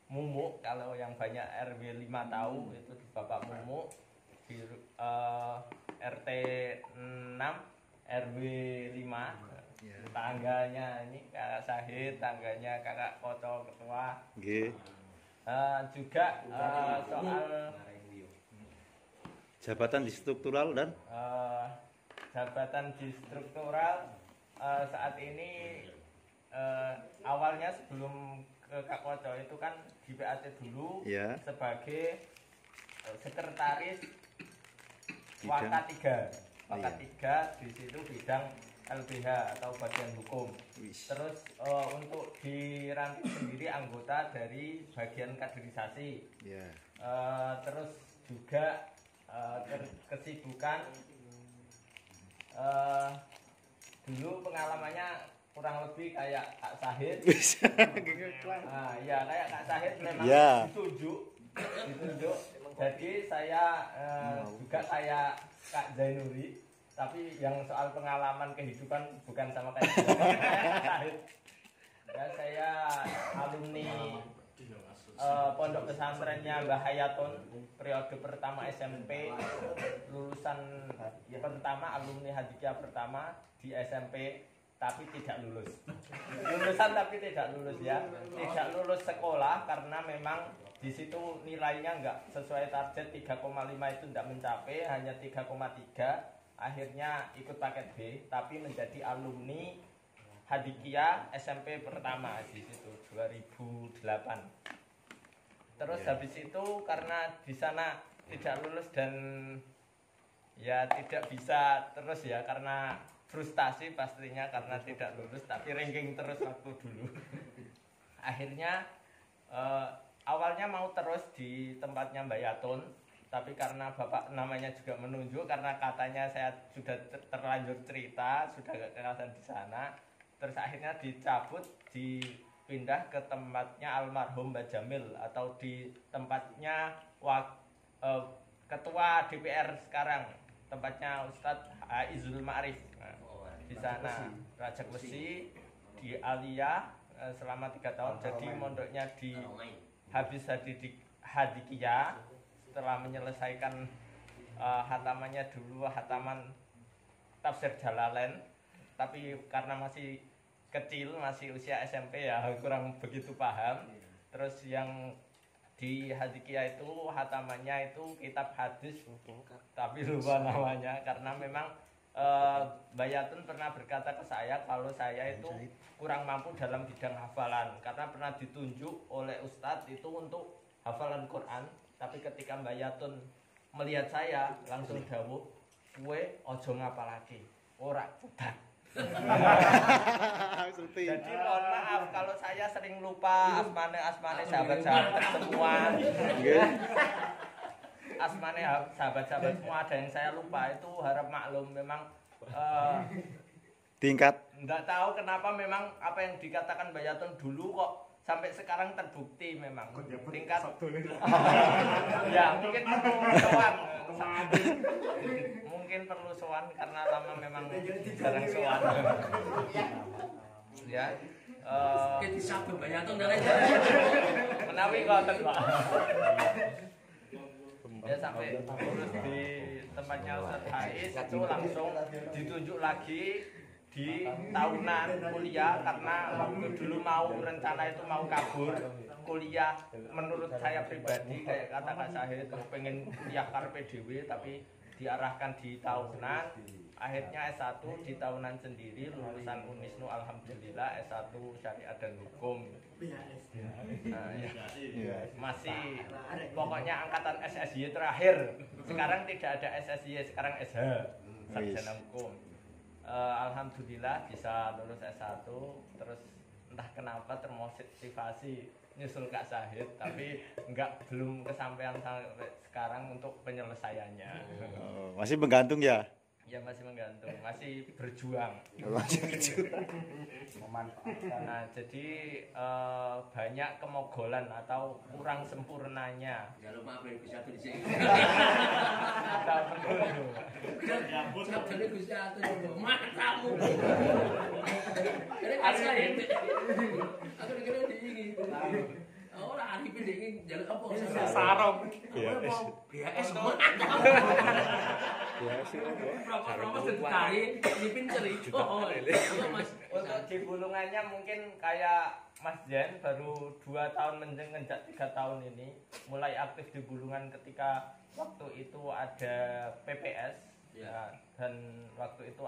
Mumu. Kalau yang banyak RW 5 tahu itu di Bapak Mumu di RT 6 RW 5. Tangganya ini Kakak Sahid, tangganya Kakak Koco ketua. Nggih. Juga soal jabatan di struktural dan jabatan di struktural saat ini awalnya sebelum ke Kak Koco itu kan di PAT dulu ya. Sebagai sekretaris Waka 3. Waka 3 di situ bidang LBH atau bagian hukum. Terus untuk di Ranting sendiri anggota dari bagian kaderisasi. Ya. Terus juga kesibukan dulu pengalamannya kurang lebih kayak Kak Sahid. Ya kayak Kak Sahid memang ditunjuk. Jadi saya juga saya Kak Zainuri, tapi yang soal pengalaman kehidupan bukan sama kayak Sahid. Ya, saya alumni pondok pesantrennya Mbah Hayatun periode pertama SMP, lulusan pertama alumni Hadijah pertama di SMP, tapi tidak lulus. Lulusan tapi tidak lulus ya, tidak lulus sekolah karena memang di situ nilainya enggak sesuai target 3,5 itu enggak mencapai, hanya 3,3. akhirnya ikut paket B tapi menjadi alumni Hadikia SMP pertama di situ 2008. Terus habis itu karena di sana tidak lulus dan ya tidak bisa terus ya karena frustasi pastinya karena tidak lulus tapi ranking terus waktu dulu. Akhirnya awalnya mau terus di tempatnya Mbak Yatun, tapi karena bapak namanya juga menunjuk karena katanya saya sudah terlanjur cerita sudah kekerasan di sana, terus akhirnya dicabut dipindah ke tempatnya almarhum Mbak Jamil atau di tempatnya ketua DPR sekarang, tempatnya Ustadz Aizul Ma'arif. Di sana Rajak Besi di Aliyah selama 3 tahun. Jadi mondoknya di habis di Hadikia setelah menyelesaikan hatamannya dulu hataman tafsir Jalalain, tapi karena masih kecil masih usia SMP ya kurang begitu paham. Terus yang di Hadikia itu hatamannya itu kitab hadis tapi lupa namanya karena memang Mbak Yatun pernah berkata ke saya kalau saya itu kurang mampu dalam bidang hafalan karena pernah ditunjuk oleh Ustadz itu untuk hafalan Quran, tapi ketika Mbak Yatun melihat saya langsung dawuh, "Kowe ojo ngapalake, ora cedak." Jadi mohon maaf kalau saya sering lupa asmane sahabat-sahabat semua. Asmane sahabat-sahabat semua ada yang saya lupa, itu harap maklum. Memang tingkat enggak tahu kenapa memang apa yang dikatakan Mbak Yatun dulu kok sampai sekarang terbukti memang tingkat ya mungkin perlu sowan mungkin perlu sowan karena lama memang jarang sowan ya jadi sabtu Mbak Yatun menawi ngoten Pak. Ya sampai lulus di tempatnya Ustadz Haiz itu langsung ditunjuk lagi di tahunan kuliah karena waktu dulu mau rencana itu mau kabur kuliah. Menurut saya pribadi kayak kata Kak Syahid pengen kuliah karpe dewe tapi diarahkan di tahunan. Akhirnya S1 di tahunan sendiri, lulusan Unisnu alhamdulillah S1 Syariat dan Hukum. Nah, ya. Masih pokoknya angkatan SSY terakhir. Sekarang tidak ada SSY, sekarang SH Sarjana Hukum. Alhamdulillah bisa lulus S1, terus entah kenapa termotivasi nyusul Kak Syahid, tapi belum kesampaian sampai sekarang untuk penyelesaiannya. Masih menggantung ya? Ya masih menggantung, masih berjuang. Masih berjuang. Nah, jadi banyak kemogolan atau kurang sempurnanya. Jangan lupa apa yang bisa di sini. Ada pendulu. Jadi bisa tuh matamu. Jadi asal ini. Aku dengar di ini. Orang Arifin ingin jalan apa? Sarong. BHS semua. Berapa sekali Arifin cerita. Untuk di bulungannya mungkin kayak Mas Jen baru 2 tahun menjenjak 3 tahun ini mulai aktif di Bulungan ketika waktu itu ada PPS ya, dan waktu itu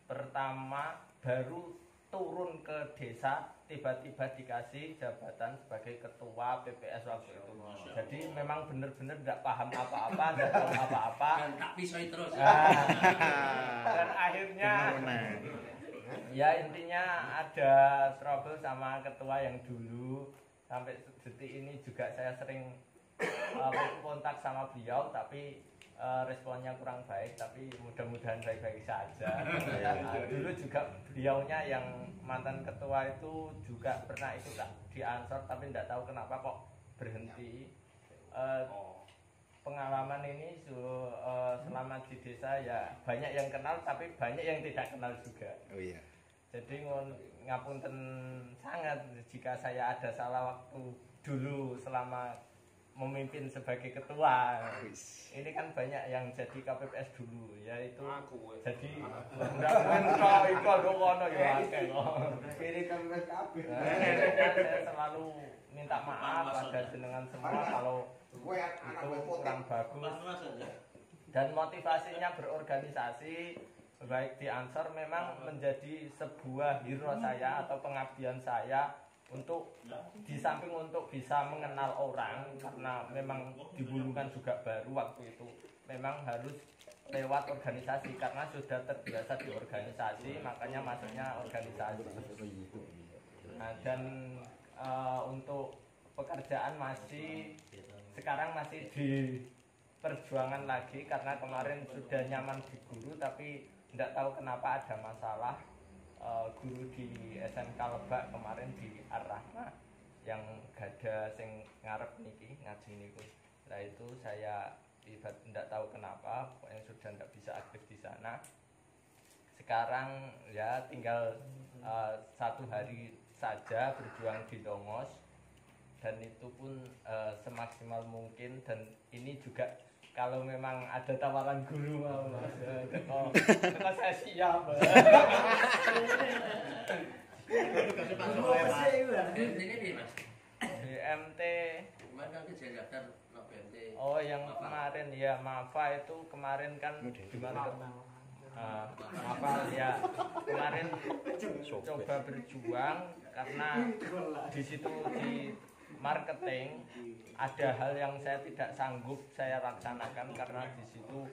pertama baru turun ke desa tiba-tiba dikasih jabatan sebagai ketua PPS waktu itu. Jadi memang benar-benar tidak paham apa-apa, tidak tahu apa-apa. Dan tak pisoi terus. Dan akhirnya ya intinya ada trouble sama ketua yang dulu. Sampai detik ini juga saya sering kontak sama beliau tapi responnya kurang baik, tapi mudah-mudahan baik-baik saja. Dulu juga beliaunya yang mantan ketua itu juga pernah ikut di Ansor tapi tidak tahu kenapa kok berhenti. Pengalaman ini selama di desa ya banyak yang kenal tapi banyak yang tidak kenal juga. Oh iya. Jadi ngapunten sangat jika saya ada salah waktu dulu selama memimpin sebagai ketua. Ini kan banyak yang jadi KPPS dulu yaitu jadi ndak mentok iko ngono ya akeh kok. Ini KPPS kabeh. Saya selalu minta maaf pada jenengan semua kalau itu kurang bagus. Dan motivasinya berorganisasi baik di Ansor memang menjadi sebuah hero saya atau pengabdian saya untuk di samping untuk bisa mengenal orang, karena memang di Bulungan juga baru waktu itu, memang harus lewat organisasi karena sudah terbiasa di organisasi, makanya masuknya organisasi. Nah, dan untuk pekerjaan sekarang masih di perjuangan lagi karena kemarin sudah nyaman di guru tapi tidak tahu kenapa ada masalah. Guru di SMK Lebak kemarin di Ar-Rahmah yang gada sing ngarep niki ngaji niku. Nah itu saya tidak tahu kenapa pokoknya sudah tidak bisa aktif di sana. Sekarang ya tinggal 1 hari saja berjuang di Dongos, dan itu pun semaksimal mungkin. Dan ini juga kalau memang ada tawaran guru mau Mas, teko saya siap. BMT oh yang kemarin ya Mafa itu kemarin kan gimana Mafa ya kemarin coba berjuang karena di situ di marketing ada hal yang saya tidak sanggup saya laksanakan karena di situ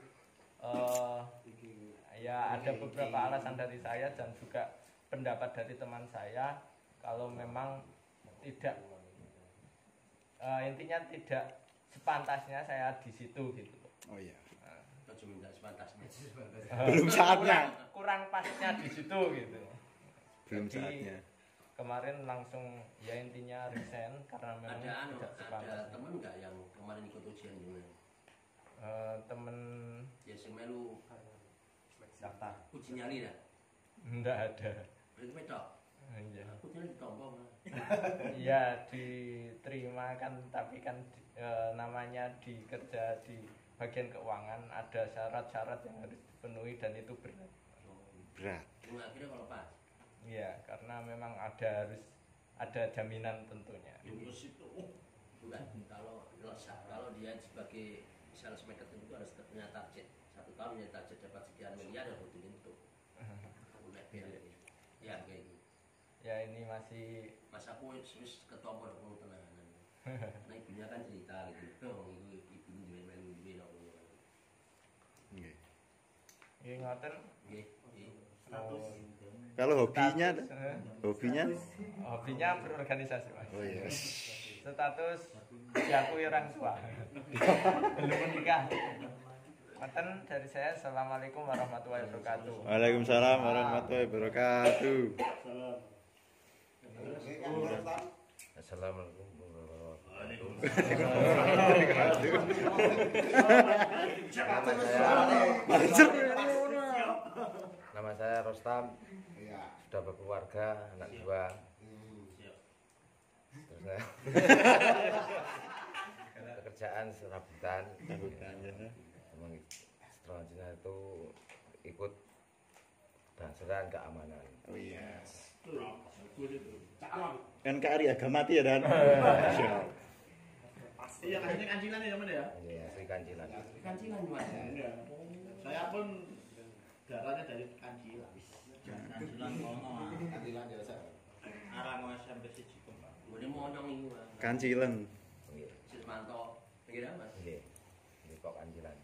ya ada beberapa alasan dari saya dan juga pendapat dari teman saya kalau memang tidak intinya tidak sepantasnya saya di situ gitu. Oh iya. Belum saatnya. Kurang pasnya di situ gitu. Belum saatnya. Kemarin langsung ya intinya resign karena memang tidak sepantasnya. Ada temen nggak yang kemarin ikut ujian gimana? Temen ya sing melu daftar uji nyali dah? Enggak ada. Berarti pedok? Iya. Aku jadi ditombong. Iya diterima kan, tapi kan namanya dikerja di bagian keuangan ada syarat-syarat yang harus dipenuhi dan itu berat. Berat. Akhirnya kalau pas? Iya, karena memang harus ada jaminan tentunya. Lulus itu bukan kalau dia sebagai sales marketing itu harus punya target 1 tahun punya target dapat sekian miliar ya butuh itu. Ya kayak gitu. Ya ini masih aku wis ketombol aku tenanan. Nah ibunya kan cerita gitu. Oh, ibunya duwe aku. Nggih. Nggih ngoten. Nggih. Kalau hobinya berorganisasi Mas. Oh iya. Status diakui orang tua. Belum menikah. Ngoten dari saya. Assalamualaikum warahmatullahi wabarakatuh. Waalaikumsalam warahmatullahi wabarakatuh. Assalamualaikum warahmatullahi wabarakatuh. Nama saya Rostam. Sudah berkeluarga, anak 2. Terus saya pekerjaan serabutan. Setelah Cina itu ikut Danseran keamanan. Oh iya. NKRI agama mati ya Dan. Iya kasihnya kancilan ya teman ya. Iya asli kancilan. Kancilan Mas. Iya. Saya pun darahnya dari kancilan. Kancilan kono. Kancilan biasa. Arang SMP siji kok. Ngene monyong iku. Kancilan. Nggih. Sismanto. Nggih Mas. Nggih. Nggih kok kancilan.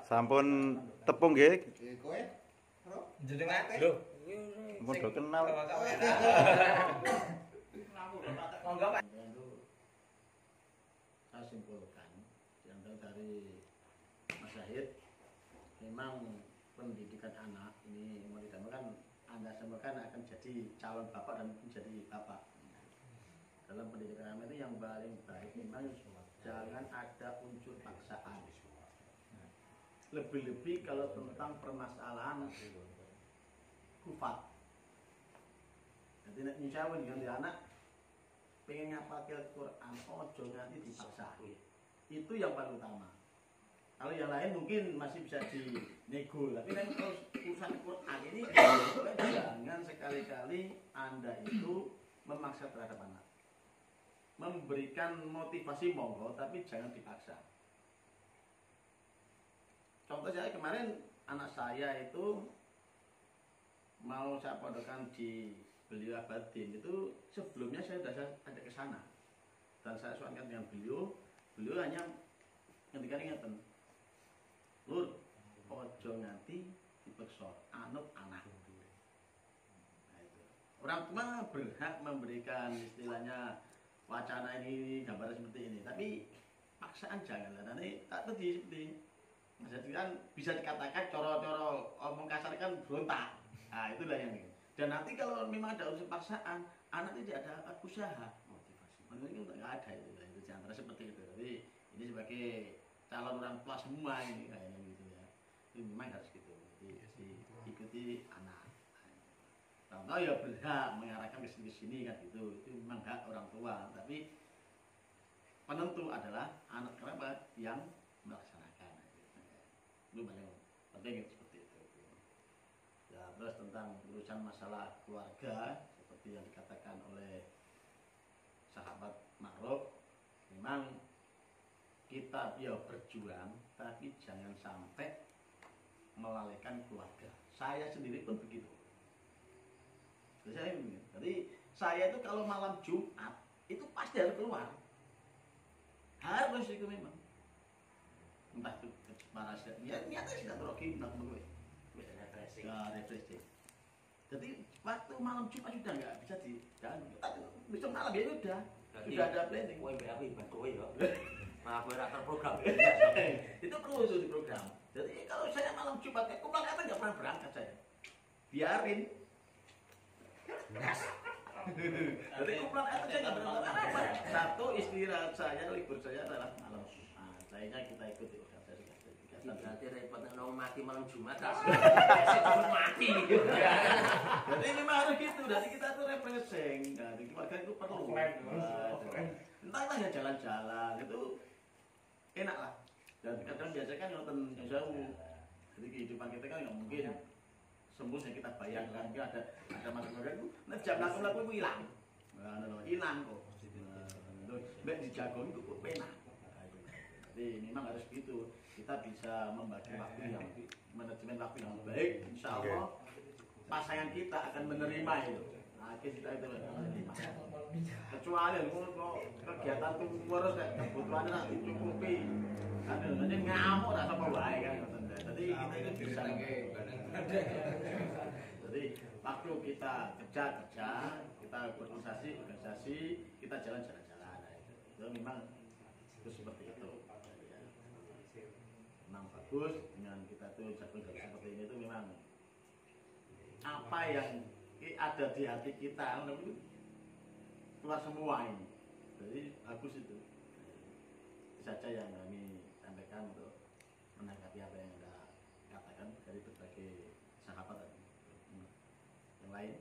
Sampun tepung nggih. Kowe? Jenengan Lho, Sampun do kenal. Monggo Pak. Saya simpulkan diambil dari Mas Zahid, memang pendidikan anak ini mau tidak mau kan Anda semua kan akan jadi calon bapak dan menjadi bapak. Dalam pendidikan anak itu yang paling baik memang jangan ada unsur paksaan. Lebih-lebih kalau tentang permasalahan kufat. Jadi nek nyusahin ganti anak pengen ngapalke Al-Qur'an ojo nanti dipaksa. Itu yang paling utama. Kalau yang lain mungkin masih bisa dinego, tapi kan kalau urusan Quran ini jangan sekali-kali Anda itu memaksa terhadap anak. memberikan motivasi monggo, tapi jangan dipaksa. Contoh saya kemarin anak saya itu mau saya pondokkan di Beliau Abadin itu sebelumnya saya sudah ada ke sana dan saya soalkan dengan beliau hanya ketika ingatan, Lur, ojo nganti dipeksa anut anak. Nah, itu. Orang tua berhak memberikan istilahnya wacana ini gambar seperti ini, tapi paksaan jangan. Nanti tak tadi seperti maksudnya kan bisa dikatakan coro-coro omong kasar kan berontak. Nah itulah yang ini. Dan nanti kalau memang ada unsur paksaan, anak tidak ada usaha motivasi. Menurutnya nggak ada itu antara seperti itu. Jadi ini sebagai calon orang tua semua ini kayaknya gitu ya. Itu memang harus gitu. Jadi ikuti anak. Contoh ya berhak mengarahkan ke sini kan gitu. Itu memang hak orang tua. Tapi penentu adalah anak kenapa yang melaksanakan. Itu paling penting seperti itu. Ya, terus tentang urusan masalah keluarga seperti yang dikatakan oleh sahabat Ma'ruf, memang kita ya berjuang tapi jangan sampai melalaikan keluarga. Saya sendiri pun begitu. Jadi saya itu kalau malam Jumat itu pasti harus keluar. Harus itu memang. Entah itu para ya niatnya tidak terokin, tidak gue. Ya, refreshing. Jadi waktu malam Jumat sudah nggak bisa diganggu. Besok malam ya sudah ada planning. Kowe mbek aku ibadah kowe ya. Nah, kowe ra terprogram. Itu perlu itu di program. Jadi kalau saya malam Jumat aku apa nggak pernah berangkat saya. Biarin. Jadi kumpulan itu saya nggak berangkat apa. Satu istirahat saya, libur saya adalah malam Jumat. Sayangnya kita ikuti organisasi. Berarti repot nek mati malam Jumat rasanya mati. Jadi memang harus gitu. Jadi kita tuh refreshing. Nah, di keluarga itu perlu. Entahlah ya jalan-jalan itu enak lah. Dan kadang biasanya kan nonton yang jauh. Jadi kehidupan kita kan nggak mungkin sembus yang kita bayangkan. Ada masa keluarga itu, nah jam laku itu hilang. Hilang kok. Mbak dijagoin itu kok penak. Jadi memang harus gitu. Kita bisa membagi waktu yang manajemen waktu yang baik, insya Allah pasangan kita akan menerima itu. Nah, kita itu menerima. Kecuali kalau kegiatan itu ngurus kebutuhannya nak dicukupi, kan nanti ngamuk rasa bawahi kan. Jadi kita itu bisa. Jadi waktu kita kerja, kita organisasi, kita jalan-jalan. Itu memang itu seperti itu. Memang bagus dengan kita tuh jago seperti ini itu memang apa yang ada di hati kita itu keluar semua ini. Jadi bagus itu. Itu saja yang kami sampaikan untuk menanggapi apa yang Anda katakan dari berbagai sahabat. Yang lain.